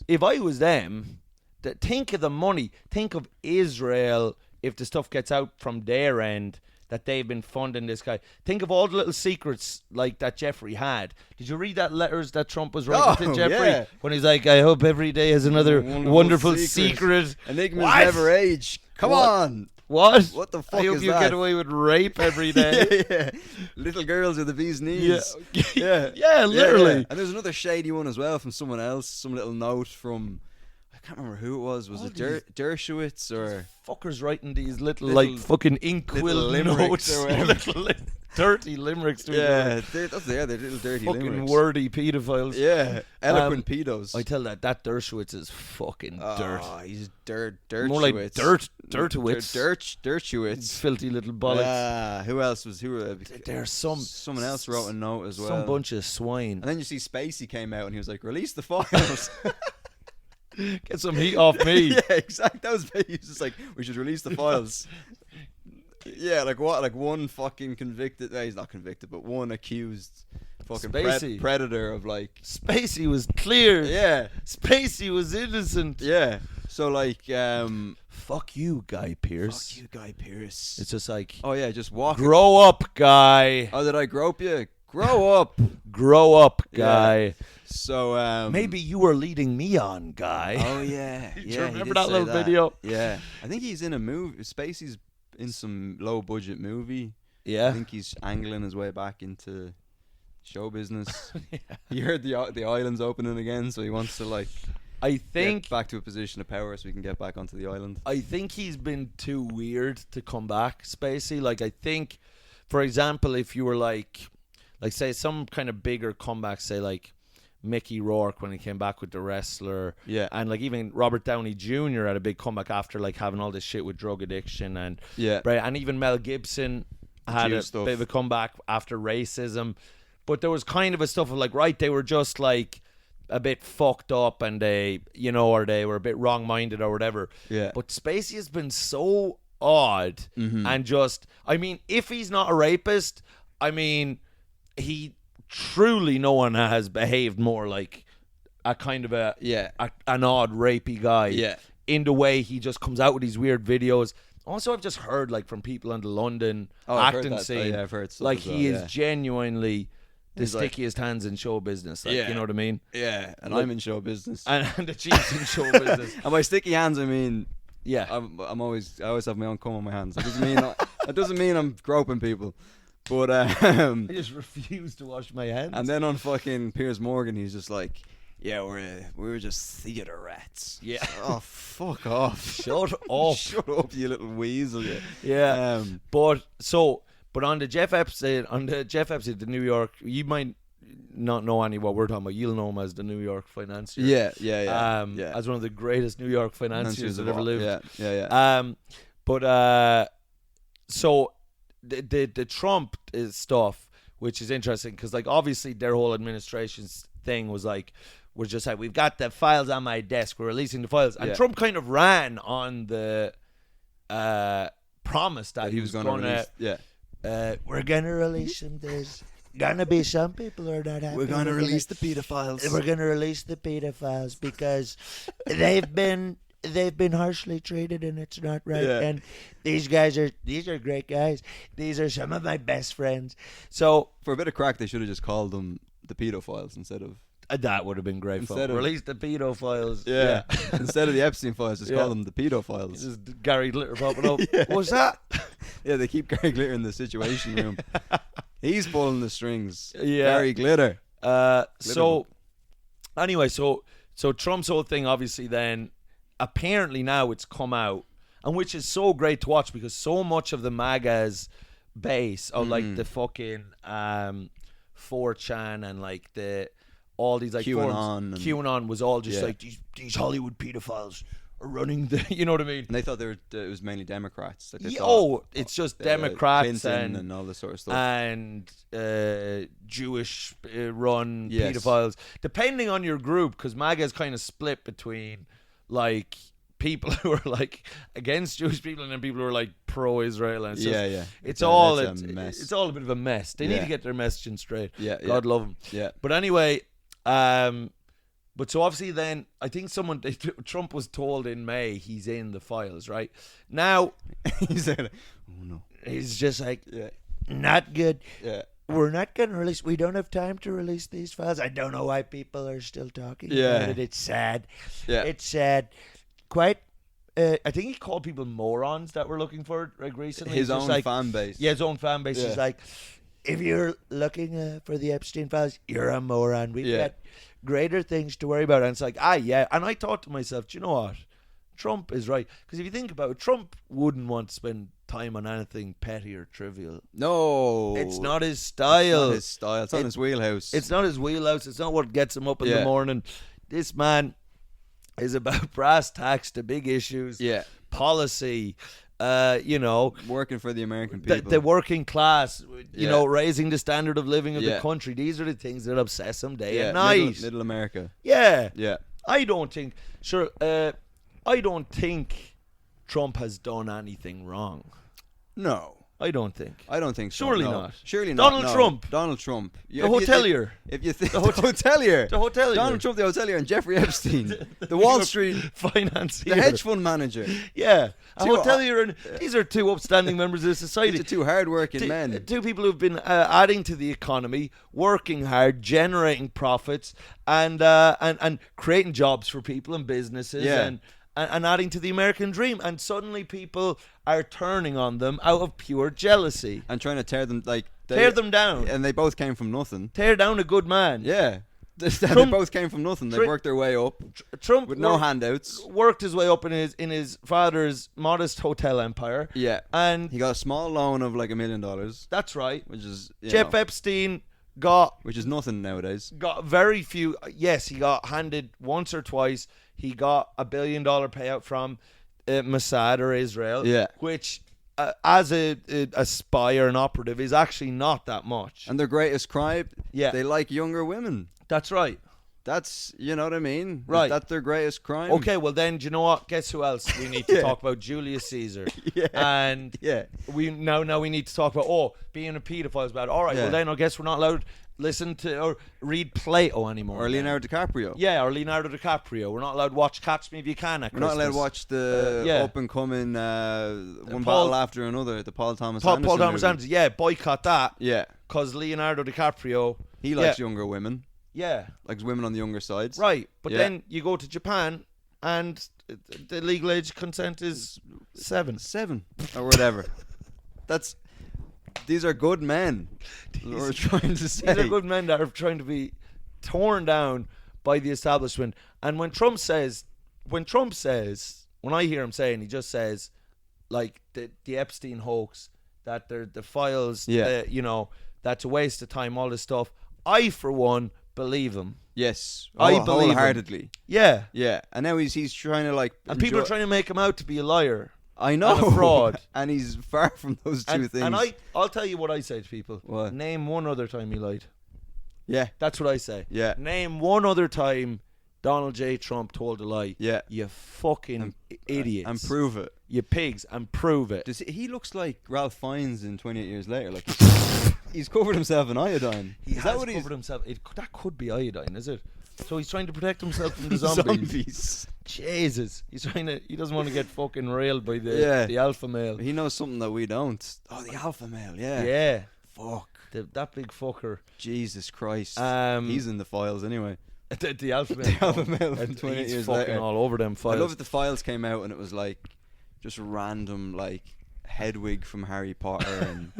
if I was them, think of the money. Think of Israel. If the stuff gets out from their end that they've been funding this guy, think of all the little secrets like that Jeffrey had. Did you read that letters that Trump was writing to Jeffrey when he's like, I hope every day has another wonderful secret. Enigmas never age. Come on. What? What the fuck I hope is you that? get away with rape every day. yeah. Little girls are the bee's knees. Yeah. Yeah, literally. Yeah. And there's another shady one as well from someone else. Some little note from, I can't remember who it was. Was it Dershowitz or fuckers writing these little like fucking inkwell notes or whatever. little dirty limericks to they're little dirty fucking limericks. wordy pedophiles. Yeah, eloquent pedos. I tell that Dershowitz is fucking dirt. Oh, he's dirt. More like dirtowitz. Dirtowitz. Filthy little bollocks. Who else was There's someone else wrote a note as well. Some bunch of swine. And then you see Spacey came out and he was like, "Release the files." Get some heat off me. Yeah, exactly. That was he was just like, "We should release the files." Yeah, like what? Like one fucking convicted. He's not convicted, but one accused fucking predator of like. Spacey was clear. Yeah, Spacey was innocent. Yeah. So like, fuck you, Guy Pearce. Fuck you, Guy Pearce. It's just like, oh yeah, just walk. Grow up, Guy. Oh, did I grope you? Grow up. Grow up, Guy. Yeah. So maybe you were leading me on, Guy. Oh yeah. Do you remember that little video? Yeah. I think he's in a movie. Spacey's in some low budget movie. Yeah. I think he's angling his way back into show business. Yeah. He heard the island's opening again, so he wants to like get back to a position of power so we can get back onto the island. I think he's been too weird to come back, Spacey. Like I think, for example, if you were like say some kind of bigger comeback, say like Mickey Rourke when he came back with The Wrestler, and like even Robert Downey Jr. had a big comeback after like having all this shit with drug addiction, and and even Mel Gibson had a bit of a comeback after racism, but there was kind of a stuff of like they were just like a bit fucked up and they were a bit wrong-minded or whatever. Yeah. But Spacey has been so odd and just, I mean, if he's not a rapist, I mean, he truly no one has behaved more like a kind of an odd rapey guy in the way he just comes out with these weird videos. Also, I've just heard like from people on the London acting scene, I've heard stuff like as well, he is genuinely the stickiest hands in show business, like, you know what I mean? Yeah, and I'm in show business, and the chief's in show business. And by sticky hands, I mean I always have my own cum on my hands. It doesn't mean I'm groping people. But I just refuse to wash my hands. And then on fucking Piers Morgan, he's just like, "Yeah, we were just theater rats." Yeah. Oh, fuck off! Shut up! Shut up, you little weasel! Yeah. But on the Jeff Epstein, the New York, you might not know any what we're talking about. You'll know him as the New York financier. Yeah. As one of the greatest New York financiers that ever lived. Yeah. So the Trump stuff, which is interesting because like obviously their whole administration's thing was like, we're just like, we've got the files on my desk, we're releasing the files, and Trump kind of ran on the promise that he was going to release. We're gonna release them. There's gonna be some people who are not happy. We're gonna release the pedophiles. We're gonna release the pedophiles because they've been harshly treated and it's not right. And these are great guys. These are some of my best friends. So for a bit of crack, they should have just called them the pedophiles instead of. That would have been great fun. Release the pedophiles. Yeah. Instead of the Epstein files, just call them the pedophiles. Just Gary Glitter popping up. What's that? Yeah, they keep Gary Glitter in the Situation Room. He's pulling the strings. Yeah. Gary Glitter. So Trump's whole thing, obviously, then apparently now it's come out, and which is so great to watch because so much of the MAGA's base of like the fucking 4chan and like all these like QAnon was all just like these Hollywood pedophiles are running the, you know what I mean? And they thought it was mainly Democrats. Like it's just Democrats and all this sort of stuff. And Jewish run pedophiles. Depending on your group, because MAGA is kind of split between like people who are like against Jewish people and then people who are like pro-Israel. And it's all a mess. It's all a bit of a mess. They need to get their messaging straight. God love them. Yeah. But anyway, but so obviously then I think Trump was told in May he's in the files, right? Now he's like, oh no. He's just like, not good. Yeah. We're not going to release. We don't have time to release these files. I don't know why people are still talking about it. It's sad. Yeah. It's sad. Quite I think he called people morons that were looking for it recently. His own fan base. Yeah, his own fan base. He's like, if you're looking for the Epstein files, you're a moron. We've got greater things to worry about. And it's like, yeah. And I thought to myself, do you know what? Trump is right. Because if you think about it, Trump wouldn't want to spend time on anything petty or trivial. No. It's not his style. It's not his wheelhouse. It's not his wheelhouse. It's not what gets him up in the morning. This man is about brass tacks to big issues. Yeah. Policy. Working for the American people. The working class, you know, raising the standard of living of the country. These are the things that obsess him day and night. Middle America. Yeah. Yeah. I don't think Trump has done anything wrong. No. I don't think so. Surely no. not. Surely not. Donald Trump. The hotelier. If you think the hotelier. Donald Trump, the hotelier, and Jeffrey Epstein, the Wall Street financier, the hedge fund manager. Yeah, a hotelier, and these are two upstanding members of society. These are two hard-working men. Two people who've been adding to the economy, working hard, generating profits, and creating jobs for people and businesses, and adding to the American dream. And suddenly people are turning on them out of pure jealousy. And trying to tear them down. And they both came from nothing. Tear down a good man. Yeah. They both came from nothing. They worked their way up. Trump with no handouts. Worked his way up in his father's modest hotel empire. Yeah. And he got a small loan of like $1 million. That's right. Which is Jeff Epstein which is nothing nowadays. Got very few. Yes, he got handed once or twice. He got $1 billion payout from Mossad or Israel. Yeah. Which, as a spy or an operative, is actually not that much. And their greatest crime, they like younger women. That's right. That's, you know what I mean? Right. That's their greatest crime. Okay, well then, do you know what? Guess who else we need to talk about? Julius Caesar. And we need to talk about, being a pedophile is bad. All right, well then I guess we're not allowed to listen to or read Plato anymore. Or Leonardo DiCaprio. Yeah, or Leonardo DiCaprio. We're not allowed to watch Catch Me If You Can at Christmas. We're not allowed to watch the up-and-coming One Battle After Another, the Paul Thomas Anderson Paul Thomas movie. Anderson, boycott that. Yeah. Because Leonardo DiCaprio... He likes younger women. Yeah. Likes women on the younger sides. Right. But then you go to Japan and the legal age consent is 7. 7. Or whatever. These are good men. We're trying to say. These are good men that are trying to be torn down by the establishment. And when I hear him saying, he just says, like, the Epstein hoax, that they're the files, that's a waste of time, all this stuff. I, for one, believe him. Yes. I believe wholeheartedly. Him. Yeah. Yeah. And now he's trying to and people are trying to make him out to be a liar. I know. And a fraud. And he's far from those two things. And I'll tell you what I say to people. What? Name one other time he lied. Yeah. That's what I say. Yeah. Name one other time Donald J. Trump told a lie. Yeah. You fucking idiots. And prove it. You pigs, and prove it. He looks like Ralph Fiennes in 28 Years Later. Like he's covered himself in iodine. Is that what covered himself? That could be iodine, is it? So he's trying to protect himself from the zombies. Jesus, he doesn't want to get fucking railed by the alpha male. He knows something that we don't. Oh, the alpha male, yeah. Yeah. Fuck. That big fucker. Jesus Christ. He's in the files anyway. The alpha male. The alpha male in 28 he's years fucking later. all over them files. I love that the files came out and it was like just random like Hedwig from Harry Potter and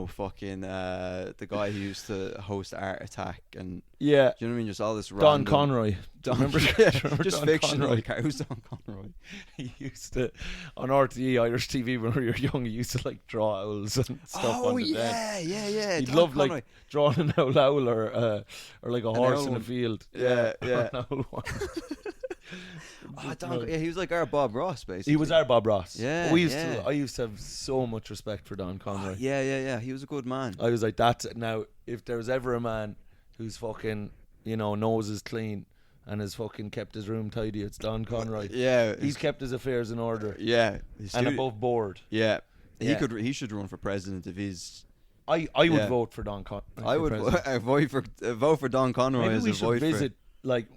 fucking the guy who used to host Art Attack and do you know what I mean? Just all this Don random Conroy. Remember just Don fictional. Who's Don Conroy? He used to on RTE Irish TV when we were young. He used to like draw owls and stuff on the dead. Yeah. He loved like drawing an owl or like a horse in a field. Yeah. An owl one. He was like our Bob Ross, basically. He was our Bob Ross. Yeah, I used to have so much respect for Don Conroy. Yeah. He was a good man. I was like, that's it. Now, if there was ever a man who's fucking, nose is clean and has fucking kept his room tidy, it's Don Conroy. Yeah. He's kept his affairs in order. Yeah. And above board. Yeah. He should run for president if he's... I would vote for Don Conroy. I would vote for Don Conroy. Maybe as we a should vote visit, like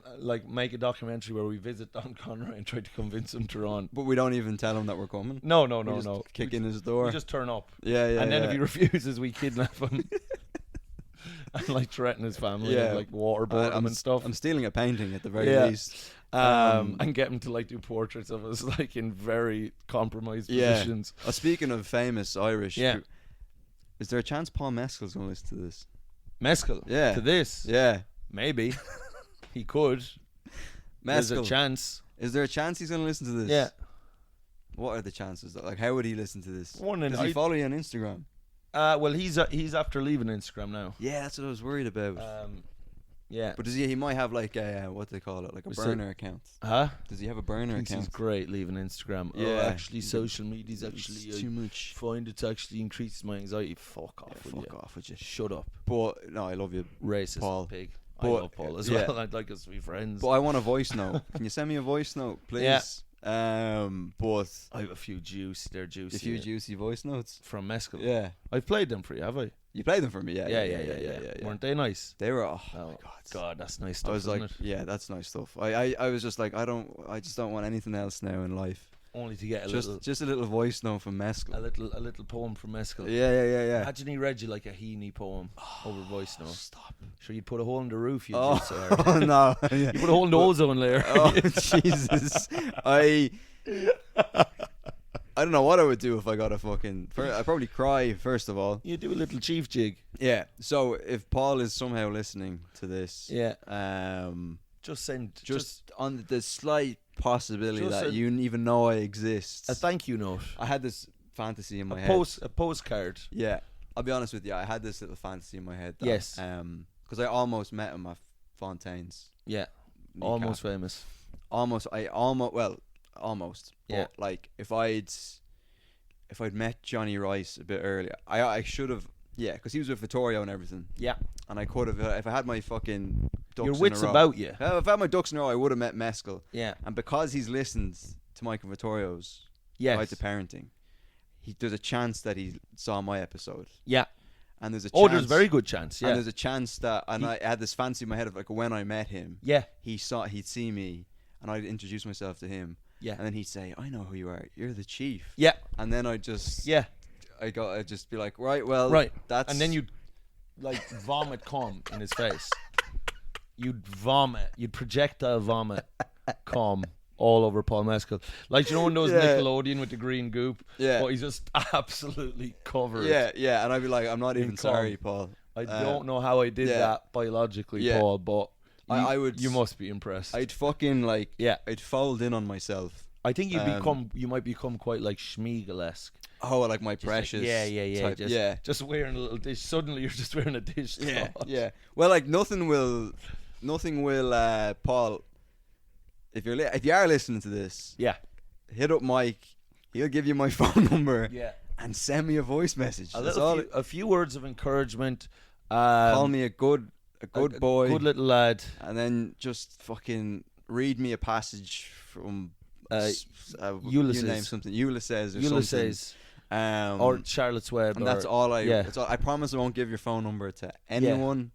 make a documentary where we visit Don Conroy and try to convince him to run. But we don't even tell him that we're coming. No. We just kick in his door. We just turn up. Yeah. And then if he refuses, we kidnap him. and like threaten his family and like waterboard him and stuff. I'm stealing a painting at the very least. And get him to like do portraits of us like in very compromised positions. Speaking of famous Irish, is there a chance Paul Mescal's going to listen to this? Mescal? Yeah. To this? Yeah. Maybe. He could. There's a chance. Is there a chance he's going to listen to this? Yeah. What are the chances? Like, how would he listen to this? Does he follow you on Instagram? Well, he's after leaving Instagram now. Yeah, that's what I was worried about. Yeah. But he might have like a, what do they call it? Like a burner account. Huh? Does he have a burner account? He's great leaving Instagram. Yeah. Oh, actually, social media's actually too much. Find it's actually increases my anxiety. Fuck off with you. Shut up. But, no, I love you, Racist Paul. Pig. But, I love Paul as well. I'd like us to be friends. But I want a voice note. Can you send me a voice note, please? Yeah. But I have a few juicy. A few juicy voice notes from Mescal. Yeah. I've played them for you, have I? You played them for me, Yeah. Weren't they nice? They were. Oh my God. God, that's nice stuff. I was like, it? yeah, that's nice stuff. I was just like, I just don't want anything else now in life. Only to get just a little voice note from Mescal. A little poem from Mescal. Yeah. Imagine he read you like a Heaney poem over voice note. Stop. Sure, you'd put a hole in the roof. You'd Oh, just, oh no. You put a hole in the ozone layer. Oh Jesus. I don't know what I would do if I got a fucking... I'd probably cry, first of all. You do a little chief jig. Yeah. So, if Paul is somehow listening to this... Yeah. Just on the slight possibility that you even know I exist. A thank you note. I had this fantasy in my head. A postcard. Yeah. I'll be honest with you. I had this little fantasy in my head. That, yes. Because I almost met him at Fontaine's. Yeah. Almost famous. Almost. Yeah. But like if I'd met Johnny Rice a bit earlier, I should have. Yeah, because he was with Vittorio and everything. Yeah. And I could have if I had my fucking ducks your wits in a row, about you. If I had my ducks in a row, I would have met Mescal. Yeah. And because he's listened to Mike and Vittorio's Guide to Parenting, there's a chance that he saw my episode. Yeah. And there's a chance. There's a very good chance. Yeah. And there's a chance that, I had this fancy in my head of like when I met him. Yeah. He'd see me, and I'd introduce myself to him. Yeah. And then he'd say, "I know who you are. You're the chief." Yeah. And then I'd just. Yeah. I'd just be like, right, well, right. That's. And then you'd like vomit cum in his face. You'd vomit. You'd projectile vomit cum all over Paul Mescal. Like, you know, in those Nickelodeon with the green goop? Yeah. But he's just absolutely covered. Yeah. And I'd be like, I'm not even sorry, Paul. I don't know how I did that biologically, Paul, but I would. You must be impressed. I'd fucking like. Yeah. I'd fold in on myself. I think you might become quite like Schmiegel-esque. Oh, like my just precious. Like, type. Just wearing a little dish. Suddenly you're just wearing a dish. Yeah. Well, like nothing will, Paul. If you are listening to this, hit up Mike. He'll give you my phone number. Yeah. And send me a voice message. A few words of encouragement. Call me a good boy, good little lad, and then just fucking read me a passage from Ulysses. You name something. Ulysses or something. Or Charlotte's Web. And that's all I promise I won't give your phone number to anyone.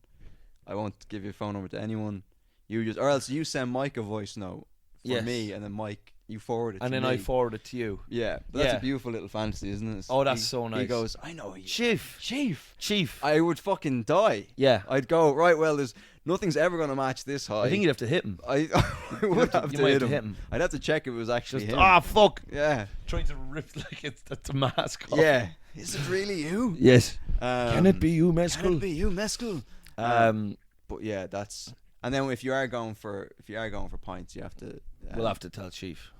I won't give your phone number to anyone. Or else you send Mike a voice note for me, and then Mike, you forward it to me. And then I forward it to you. Yeah. That's a beautiful little fantasy, isn't it? Oh, that's so nice. He goes, I know you. Chief. I would fucking die. Yeah. I'd go, right, well, nothing's ever going to match this high. I think you'd have to hit him. I would have to hit him. I'd have to check if it was actually him. Fuck. Yeah. Trying to rip like that's a mask off. Yeah. Is it really you? Yes. Can it be you, Mescal? Can it be you, Mescal? But yeah, that's... And then if you are going for pints, you have to... we'll have to tell Chief.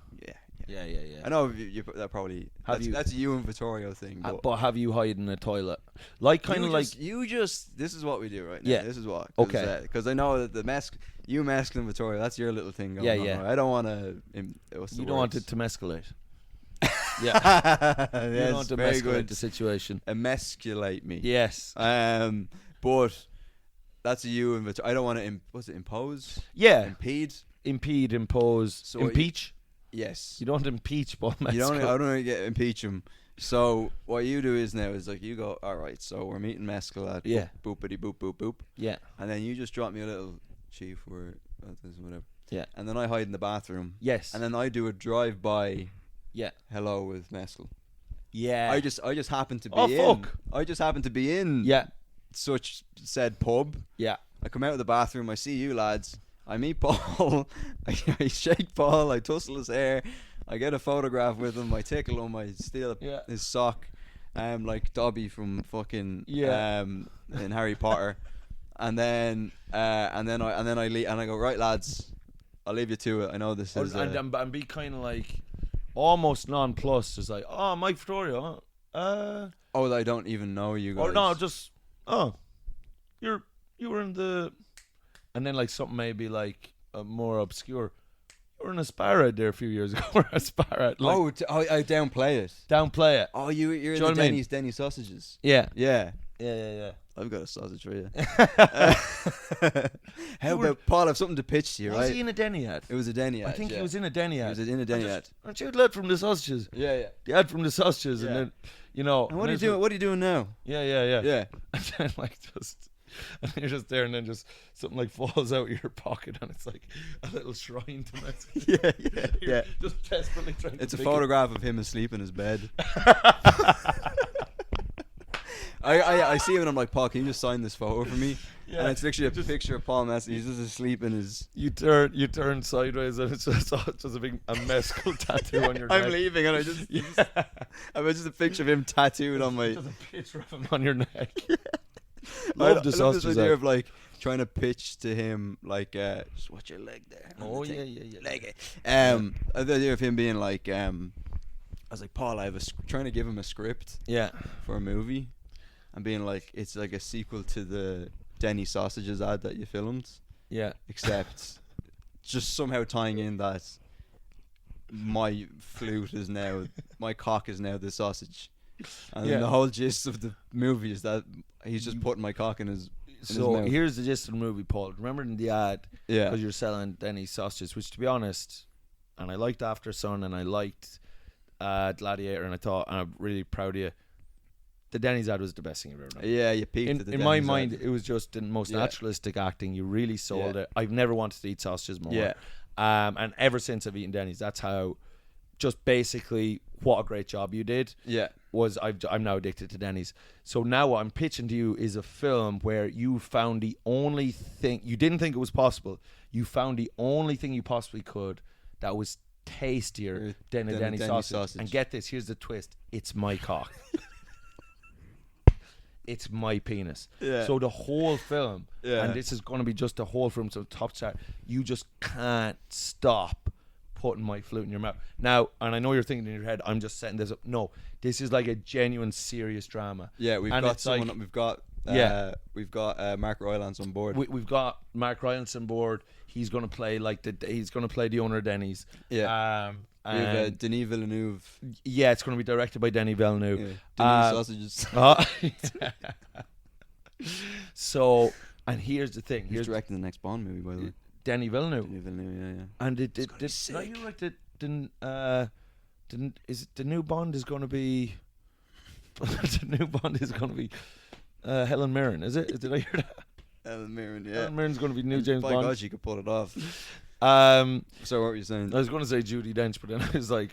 Yeah. I know that probably... That's a you and Vittorio thing. But have you hide in a toilet? Like, kind of like... This is what we do right now. Yeah. This is what... Okay. Because I know that you Mescal and Vittorio, that's your little thing going on. Right? I don't want to... You don't want it to mescalate. Yeah. You don't want to mescalate the situation. Emasculate me. Yes. But... That's a you and Vittorio. I don't want to... Was it impose? Yeah. Impede, impose, so impeach. Yes. You don't impeach Paul Mescal. I don't want to impeach him. So what you do is like you go, all right, so we're meeting Mescal at boopity boop boop boop. Yeah. And then you just drop me a little, Chief, whatever. Yeah. And then I hide in the bathroom. Yes. And then I do a drive-by. Yeah. Hello with Mescal. Yeah. I just happen to be in. I just happen to be in. Yeah. such said pub. Yeah. I come out of the bathroom. I see you lads. I meet Paul. I shake Paul. I tussle his hair. I get a photograph with him. I tickle him. I steal his sock. Like Dobby from fucking in Harry Potter. And then I leave and I go, right lads, I'll leave you to it. I know this is and be kind of like almost nonplussed. It's like, oh, Mike Vittorio. I don't even know you guys. Or no, just you were in the, and then like something maybe like more obscure. You were in Aspara there a few years ago. Or Aspara. Like, I downplay it. Downplay it. Oh, you're in the Denny sausages. Yeah. Yeah. Yeah. I've got a sausage for you. How about Paul? I have something to pitch to you, right? Was he in a Denny ad? It was a Denny ad. I think he was in a Denny ad. He was in a Denny ad. Aren't you the lad from the sausages? Yeah. The ad from the sausages, and then And what are you doing? What are you doing now? Yeah. And then like and you're just there, and then just something like falls out of your pocket, and it's like a little shrine to Mescal. Yeah. Just desperately trying. It's a photograph of him asleep in his bed. I see him and I'm like, Paul, can you just sign this photo for me? Yeah. And it's literally a picture of Paul Mescal. He's just asleep in his. You turn sideways and it's just a Mescal tattoo on your neck. I'm leaving and I just a picture of him tattooed on my. Just a picture of him on your neck. Love this idea of like trying to pitch to him like just watch your leg there. Oh yeah. Leg it. The idea of him being like I was like, Paul, trying to give him a script. Yeah. For a movie. And being like, it's like a sequel to the Denny sausages ad that you filmed. Yeah. Except just somehow tying in that my cock is now the sausage. And then the whole gist of the movie is that he's just putting my cock in his mouth. Here's the gist of the movie, Paul. Remember in the ad, yeah, because you're selling Denny sausages, which to be honest, and I liked After Sun and I liked Gladiator, and I'm really proud of you. The Denny's ad was the best thing I've ever done. Yeah, you peaked at the in Denny's my mind, ad. it was just the most naturalistic acting. You really sold it. I've never wanted to eat sausages more. Yeah. And ever since I've eaten Denny's, that's how, just basically, what a great job you did. Yeah. I'm now addicted to Denny's. So now what I'm pitching to you is a film where you found the only thing, you didn't think it was possible, you found the only thing you possibly could that was tastier than a Denny sausage. And get this, here's the twist, it's my cock. It's my penis. Yeah. So the whole film, and this is going to be just the whole film, so top chart, you just can't stop putting my flute in your mouth. Now, and I know you're thinking in your head, I'm just setting this up. No, this is like a genuine, serious drama. Yeah, we've got Mark Rylance on board. We've got Mark Rylance on board. He's going to play the owner of Denny's. Yeah. We have Denis Villeneuve. Yeah, it's going to be directed by Denis Villeneuve. Yeah. Denis sausages. So, and here's the thing. He's directing the next Bond movie, by the way. Denis Villeneuve. Yeah. And the new Bond is going to be Helen Mirren, is it? Did I hear that? Helen Mirren, yeah. Helen Mirren's going to be new James Bond. By God, she could pull it off. So what were you saying? I was going to say Judi Dench, but then I was like,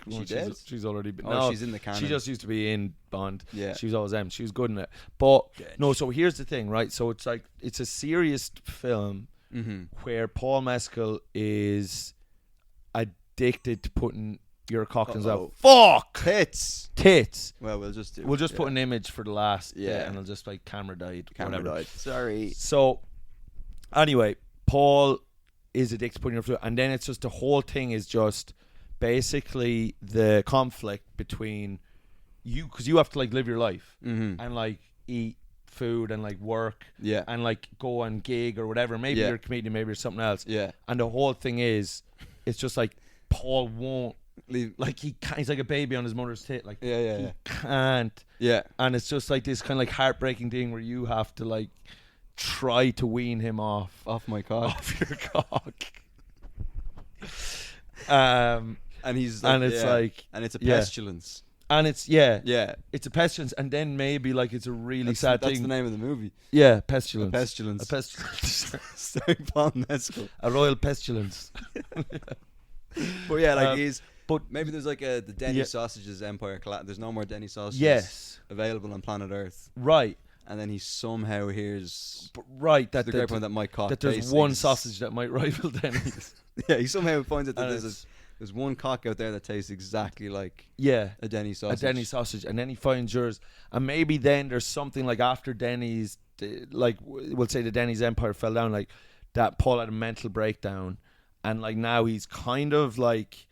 she's already been. No, she's in the canon. She just used to be in Bond. Yeah, she was always M. She was good in it. But no, so here's the thing, right? So it's like it's a serious film where Paul Mescal is addicted to putting your cock in his mouth. Fuck tits. Well, we'll just put an image for the last bit, and it'll just like camera died. Sorry. So anyway, Paul is addicted to putting your foot, and then it's just the whole thing is just basically the conflict between you, because you have to like live your life and like eat food and like work and like go on gig or whatever. Maybe you're a comedian, maybe you're something else. Yeah. And the whole thing is, it's just like Paul won't leave. Like he can't, he's like a baby on his mother's tit. Like he can't. Yeah. And it's just like this kind of like heartbreaking thing where you have to like try to wean him off my cock, off your cock. And he's like, and it's like, and it's a pestilence. And it's it's a pestilence, and then maybe like it's a really sad thing. That's the name of the movie. Yeah, pestilence. A pestilence. Starring Paul Mescal. A royal pestilence. But yeah, like but maybe there's like the Denny sausages empire. There's no more Denny sausages available on planet Earth. Right. and then he somehow hears that the great point that my cock that there's one sausage that might rival Denny's. Yeah, he somehow finds out that there's one cock out there that tastes exactly like a Denny sausage. A Denny sausage, and then he finds yours, and maybe then there's something like after Denny's, like we'll say the Denny's empire fell down, like that Paul had a mental breakdown, and like now he's kind of like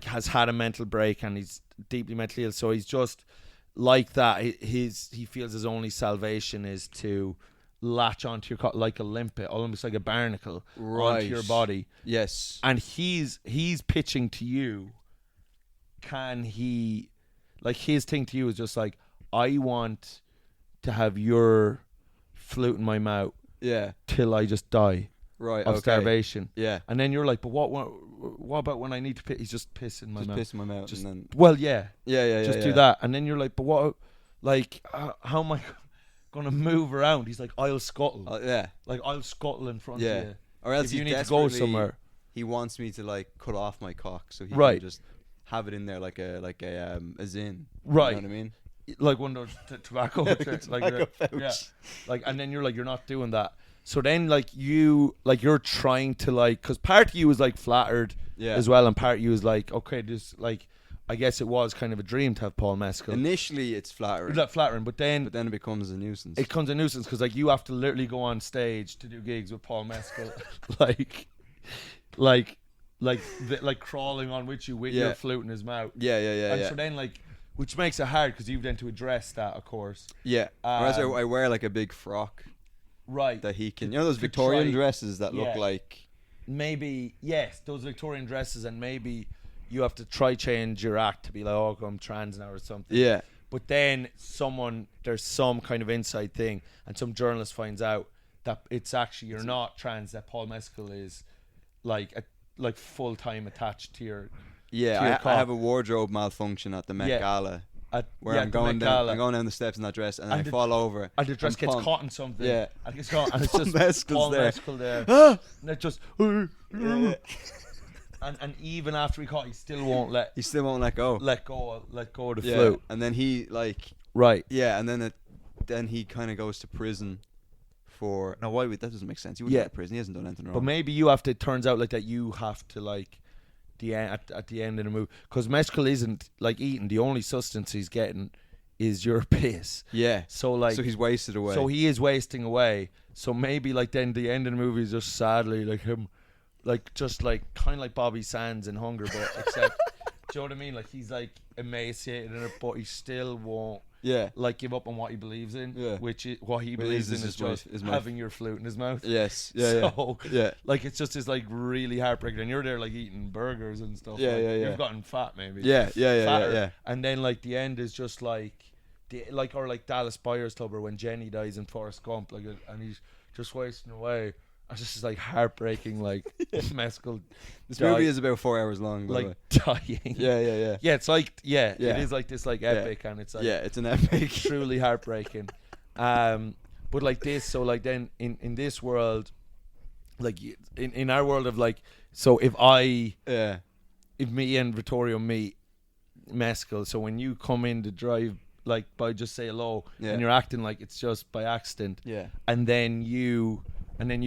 has had a mental break, and he's deeply mentally ill, so he's just like that. He feels his only salvation is to latch onto your like a limpet, almost like a barnacle, onto your body. Yes. And he's pitching to you, can he, like his thing to you is just like, I want to have your flute in my mouth till I just die of starvation. Yeah. And then you're like, but what about when I need to piss? He's just piss in my mouth. Piss in my mouth. Just, and then just do that. And then you're like, but what, like, how am I gonna move around? He's like, I'll scuttle. Like I'll scuttle in front of you. Or else if you need to go somewhere. He wants me to like cut off my cock so he can just have it in there like a zin. Right. You know what I mean? Like one of those tobacco like, and then you're like, you're not doing that. So then like you're trying to like, because part of you is like flattered as well, and part of you is like, okay, this like, I guess it was kind of a dream to have Paul Mescal. Initially, it's flattering, but then it becomes a nuisance. It becomes a nuisance because like you have to literally go on stage to do gigs with Paul Mescal, like crawling on with you with your flute in his mouth. And so then like, which makes it hard because you've then to address that, of course. Yeah. Whereas I wear like a big frock. Right. That he can, those Victorian dresses that look like. Maybe those Victorian dresses, and maybe you have to try change your act to be like, oh, I'm trans now or something. Yeah. But then there's some kind of inside thing, and some journalist finds out that it's actually you're not trans, that Paul Mescal is like full time attached to your. Yeah, I have a wardrobe malfunction at the Met Gala. Where I'm going down the steps in that dress, and then I fall over. And the dress gets caught in something. Yeah. And it's gone, and it's just Paul Mescal there. And it just. And even after he caught, he still won't let go. Let go of the flute. And then he and then he kind of goes to prison for. Now why? That doesn't make sense. He wouldn't go to prison. He hasn't done anything wrong. But maybe you have to. It turns out like that. You have to like. At the end of the movie, because Mescal isn't like eating. The only sustenance he's getting is your piss. Yeah. So he's wasted away. So he is wasting away. So maybe like then the end of the movie is just sadly like him, like just like kind of like Bobby Sands in Hunger, but except, do you know what I mean? Like he's like emaciated in it, but he still won't. Yeah. Like give up on what he believes in, which is what he believes in is just having your flute in his mouth. Yes. So, like it's just this like really heartbreaking, and you're there like eating burgers and stuff. You've gotten fat maybe. Yeah. And then like the end is just like or like Dallas Buyers Club, or when Jenny dies in Forrest Gump, like, and he's just wasting away. It's just like heartbreaking, like Mescal. This movie is about 4 hours long, like dying. Yeah. It's like it is like this like epic, and it's like it's an epic, truly heartbreaking. But like this, so like then in this world, like in our world of like, so if me and Vittorio meet Mescal, so when you come in to drive, like by just say hello, and you're acting like it's just by accident, and then you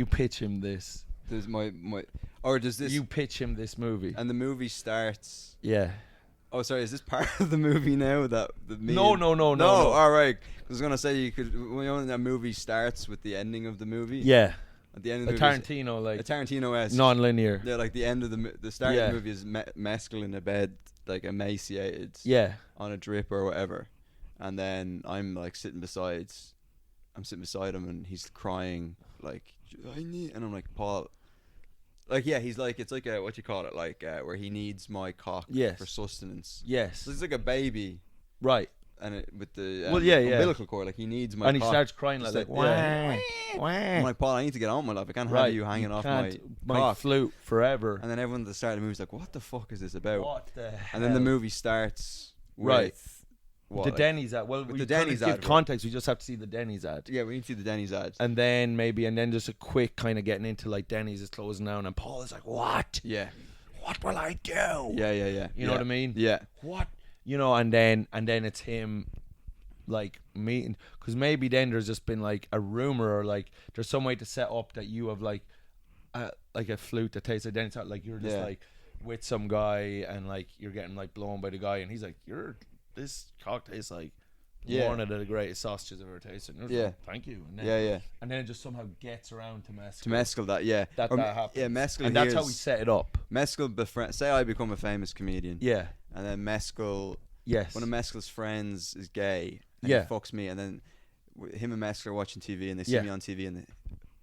pitch him this. Does does this? You pitch him this movie, and the movie starts. Yeah. Oh, sorry. Is this part of the movie now? No. All right. I was gonna say you could. When that movie starts with the ending of the movie. Yeah. At the end of the movie, Tarantino, like a Tarantino-esque, non-linear. Yeah, like the end of the start of the movie is Mescal in a bed, like emaciated. Yeah. On a drip or whatever, and then I'm like sitting beside him, and he's crying like. And I'm like, Paul, like he's like, it's like a, what you call it, like where he needs my cock for sustenance. Yes. So it's like a baby, right? And with the umbilical cord, like he needs my. And he cock. Starts crying like wah. I'm like, Paul, I need to get on with life. I can't have you hanging off my cock. Flute forever. And then everyone at the start of the movie's like, what the fuck is this about? What the hell? And then the movie starts with. What, the Denny's ad. Well, we Denny's give context. We just have to see the Denny's ad. Yeah, we need to see the Denny's ad. And then just a quick kind of getting into like Denny's is closing down, and Paul is like, "What? Yeah, what will I do?" Yeah. You know what I mean? Yeah. What? And then it's him like meeting, because maybe then there's just been like a rumor, or like there's some way to set up that you have like a flute that tastes like Denny's, like you're just like with some guy and like you're getting like blown by the guy and he's like, this cocktail tastes like one of the greatest sausages I've ever tasted. Like, thank you. And then, and then it just somehow gets around to Mescal. To Mescal, that happens. Yeah, Mescal. And that's how we set it up. Mescal say I become a famous comedian. Yeah. And then Mescal. Yes. One of Mescal's friends is gay. And he fucks me, and then him and Mescal are watching TV, and they see me on TV, and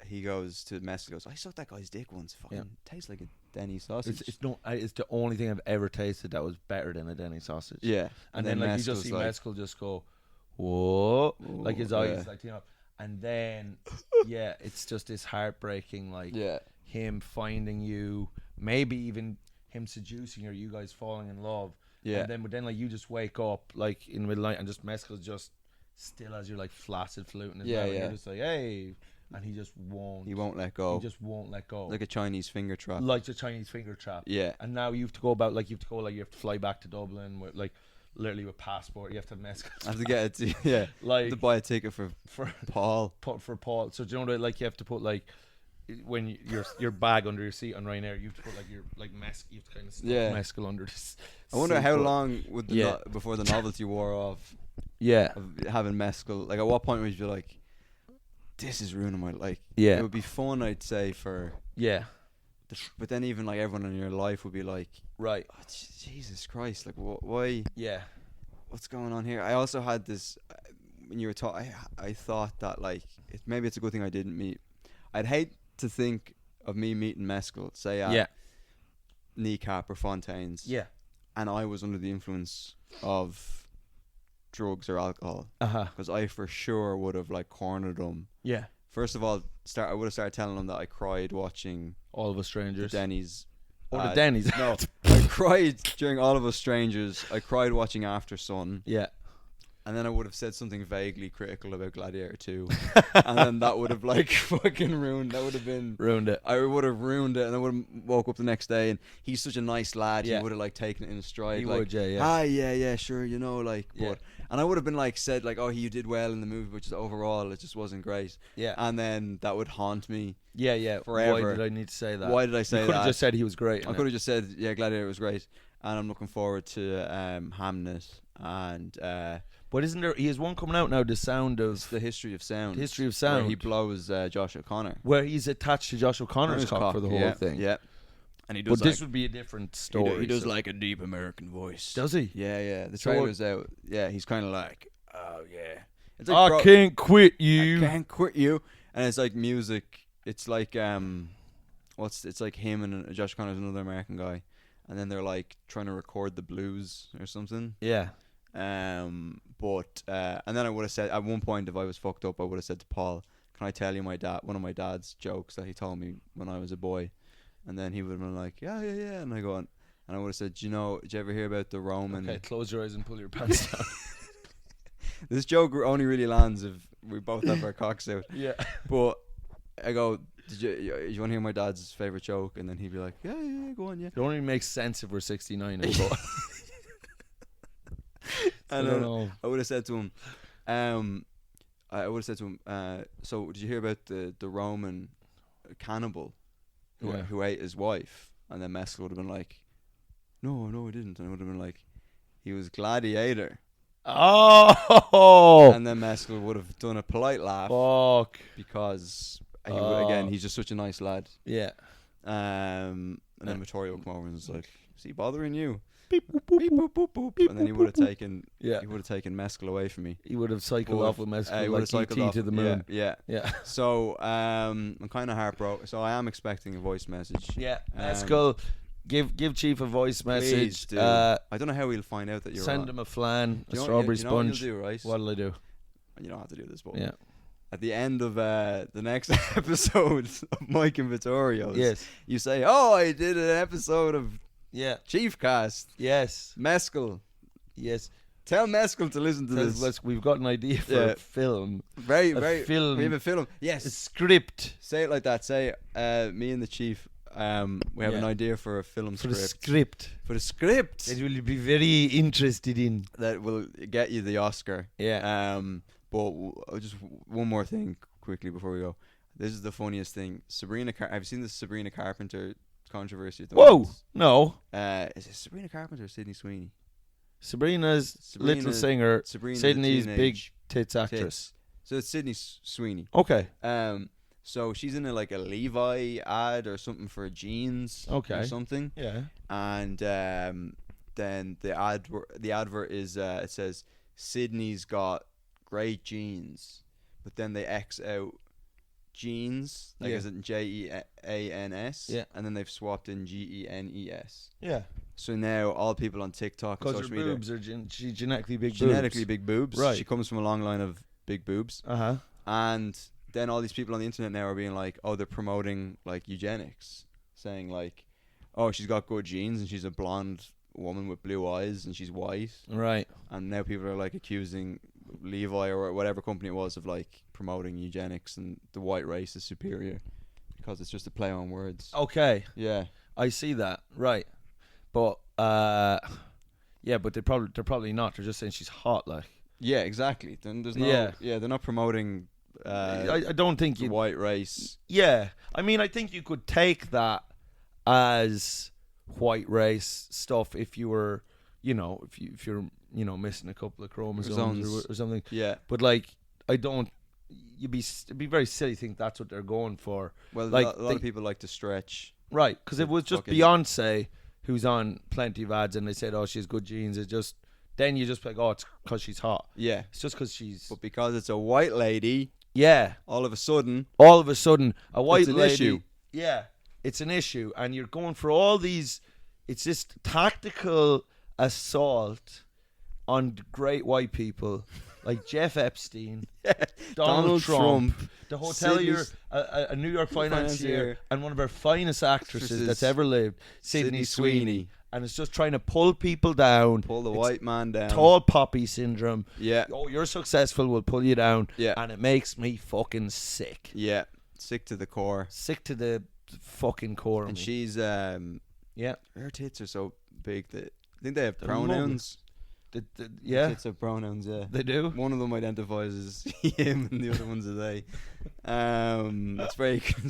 he goes to Mescal, goes, I sucked that guy's dick once. Fucking tastes like a Denny sausage. It's the only thing I've ever tasted that was better than a Denny sausage. Yeah. And then like you just see Mescal just go, whoa, like his eyes like, you know, and then it's just this heartbreaking, like him finding you, maybe even him seducing you, or you guys falling in love. Yeah. And then like you just wake up like in the middle of the night and just Mescal's just still as you're like flaccid fluting as well. And you're just like, hey, and he just won't. He won't let go. He just won't let go. Like a Chinese finger trap. Like the Chinese finger trap. Yeah. And now you have to go about, like you have to fly back to Dublin with like literally with passport. You have to have Mescal. I have to get it. Like you have to buy a ticket for Paul. For Paul. So do you know that like you have to put like when your bag under your seat on Ryanair, you have to put like your like Mescal. You have to kind of stuff Mescal under this. I wonder how long would before the novelty wore off. Yeah. Of having Mescal. Like at what point would you be like, this is ruining my life? Yeah. It would be fun, I'd say, for but then even like everyone in your life would be like, right, oh, Jesus Christ, like why? Yeah. What's going on here? I also had this when you were talking. I thought that like maybe it's a good thing I didn't meet. I'd hate to think of me meeting Mescal, say at Kneecap or Fontaine's. Yeah. And I was under the influence of drugs or alcohol. Because I for sure would have like cornered them. Yeah. First of all, I would have started telling them that I cried watching All of Us Strangers. The Denny's. The Denny's. No, I cried during All of Us Strangers. I cried watching After Sun. Yeah. And then I would have said something vaguely critical about Gladiator 2. And then that would have like fucking ruined. That would have been ruined it. I would have ruined it, and I would have woke up the next day. And he's such a nice lad. He would have like taken it in stride. He like, would, yeah, sure, you know, like. But and I would have been like said like, oh, you did well in the movie, which is overall it just wasn't great. Yeah. And then that would haunt me. Yeah. Forever. Why did I need to say that? Why did I say that? You could have just said he was great. I could have just said Gladiator was great, and I'm looking forward to Hamnet and. But isn't there? He has one coming out now. The History of Sound. History of Sound. Where he blows Josh O'Connor. Where he's attached to Josh O'Connor's cock for the whole thing. Yeah. And he does. But this would be a different story. He does like a deep American voice. Does he? Yeah. The trailer's out. Yeah, he's kind of like, oh yeah. It's like, I can't quit you. I can't quit you. And it's like music. It's like it's like him and Josh O'Connor's another American guy, and then they're like trying to record the blues or something. Yeah. And then I would have said at one point, if I was fucked up, I would have said to Paul, can I tell you one of my dad's jokes that he told me when I was a boy? And then he would have been like, yeah, and I go on, and I would have said, did you ever hear about the Roman? Okay, close your eyes and pull your pants down. This joke only really lands if we both have our cocks out. Yeah. But I go, did you want to hear my dad's favorite joke? And then he'd be like, yeah, go on, yeah. It only makes sense if we're 69 and but and then I would have said to him, so did you hear about the Roman cannibal who ate his wife? And then Mescal would have been like, no, I didn't. And I would have been like, he was Gladiator. Oh! And then Mescal would have done a polite laugh. Fuck. Because he's just such a nice lad. Yeah. And then Vittorio would come over and was like, is he bothering you? Beep, boop, boop, beep, boop, boop, boop. And then he would have taken Mescal away from me. He would have cycled off with Mescal like E.T. to the moon. Yeah. So I'm kind of heartbroken. So I am expecting a voice message. Yeah. Mescal, give Chief a voice message. Do. I don't know how we'll find out that you're Send him a flan, a strawberry sponge. What you'll do, right? What'll I do? You don't have to do this, but yeah. At the end of the next episode of Mike and Vittorio's, yes, you say, "Oh, I did an episode of CHIEFCAST." Yes, Mescal. Yes, tell Mescal to listen to this. We've got an idea for a film. Very film. We have a film. Yes, a script. Say it like that. Say, me and the Chief we have an idea for a film for script. For the script that you'll be very interested in. That will get you the Oscar. Yeah. But just one more thing quickly before we go. This is the funniest thing. Have you seen the Sabrina Carpenter controversy at the moment? No. Is it Sabrina Carpenter or Sydney Sweeney? Sabrina's little singer. Sydney's big tits actress. So it's Sydney Sweeney. Okay. So she's in a Levi ad or something for jeans. Okay. Or something. Yeah. And then the advert is it says Sydney's got great jeans, but then they X out jeans, is it Jeans? Yeah. And then they've swapped in Genes. Yeah. So now all people on TikTok and because her social boobs are genetically big. Big boobs. Right. She comes from a long line of big boobs. And then all these people on the internet now are being like, oh, they're promoting eugenics, saying oh, she's got good genes and she's a blonde woman with blue eyes and she's white. Right. And now people are accusing Levi or whatever company it was of promoting eugenics and the white race is superior because it's just a play on words. Okay. Yeah. I see that. Right. But yeah, but they're probably not. They're just saying she's hot, Yeah, exactly. Then there's no. Yeah, they're not promoting. I don't think the white race. Yeah, I mean, I think you could take that as white race stuff if you were, if you're missing a couple of chromosomes or something. Yeah. But I don't. It'd be very silly to think that's what they're going for. Well, a lot of people like to stretch. Right, because it was just Beyonce who's on plenty of ads and they said, oh, she has good genes. It's just, then you just be like, oh, it's because she's hot. Yeah. It's just because she's... But because it's a white lady... Yeah. All of a sudden, a white lady... issue. Yeah. It's an issue. And you're going for all these... It's this tactical assault on great white people like Jeff Epstein, Donald Trump, the hotelier, a New York financier, and one of our finest actresses that's ever lived, Sydney Sweeney. And it's just trying to pull people down. Pull the white man down. Tall poppy syndrome. Yeah. Oh, you're successful, we'll pull you down. Yeah. And it makes me fucking sick. Yeah. Sick to the core. Sick to the fucking core. And she's, yeah. Her tits are so big that I think they have pronouns. Yeah. Tits have pronouns, yeah. They do? One of them identifies as him and the other one's a they. It's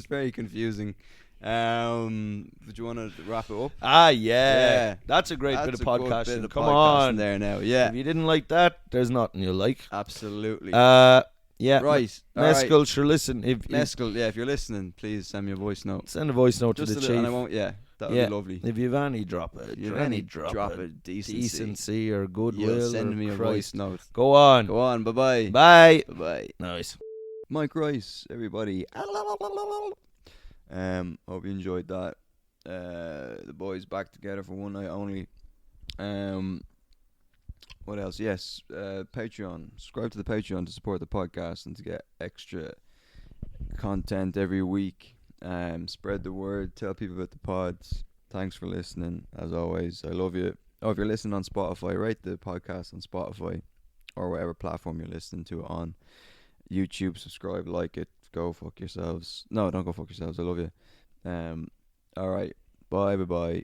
very confusing. Would you want to wrap it up? Yeah. That's a great bit of podcasting. Come on. There now, yeah. If you didn't like that, there's nothing you'll like. Absolutely. Yeah. Right. Mescal, sure, listen. If you're listening, please send me a voice note. Send a voice note to the chief. And I won't, that would be lovely. If you've any, drop it. Drop it. Decency or goodwill. Send me a voice note. Go on. Bye-bye. Bye. Bye-bye. Nice. Mike Rice, everybody. Hope you enjoyed that. The boys back together for one night only. What else? Yes, Patreon. Subscribe to the Patreon to support the podcast and to get extra content every week. Spread the word. Tell people about the pods. Thanks for listening. As always, I love you. Oh, if you're listening on Spotify, rate the podcast on Spotify or whatever platform you're listening to it on. YouTube, subscribe, like it. Go fuck yourselves. No, don't go fuck yourselves. I love you. All right. Bye.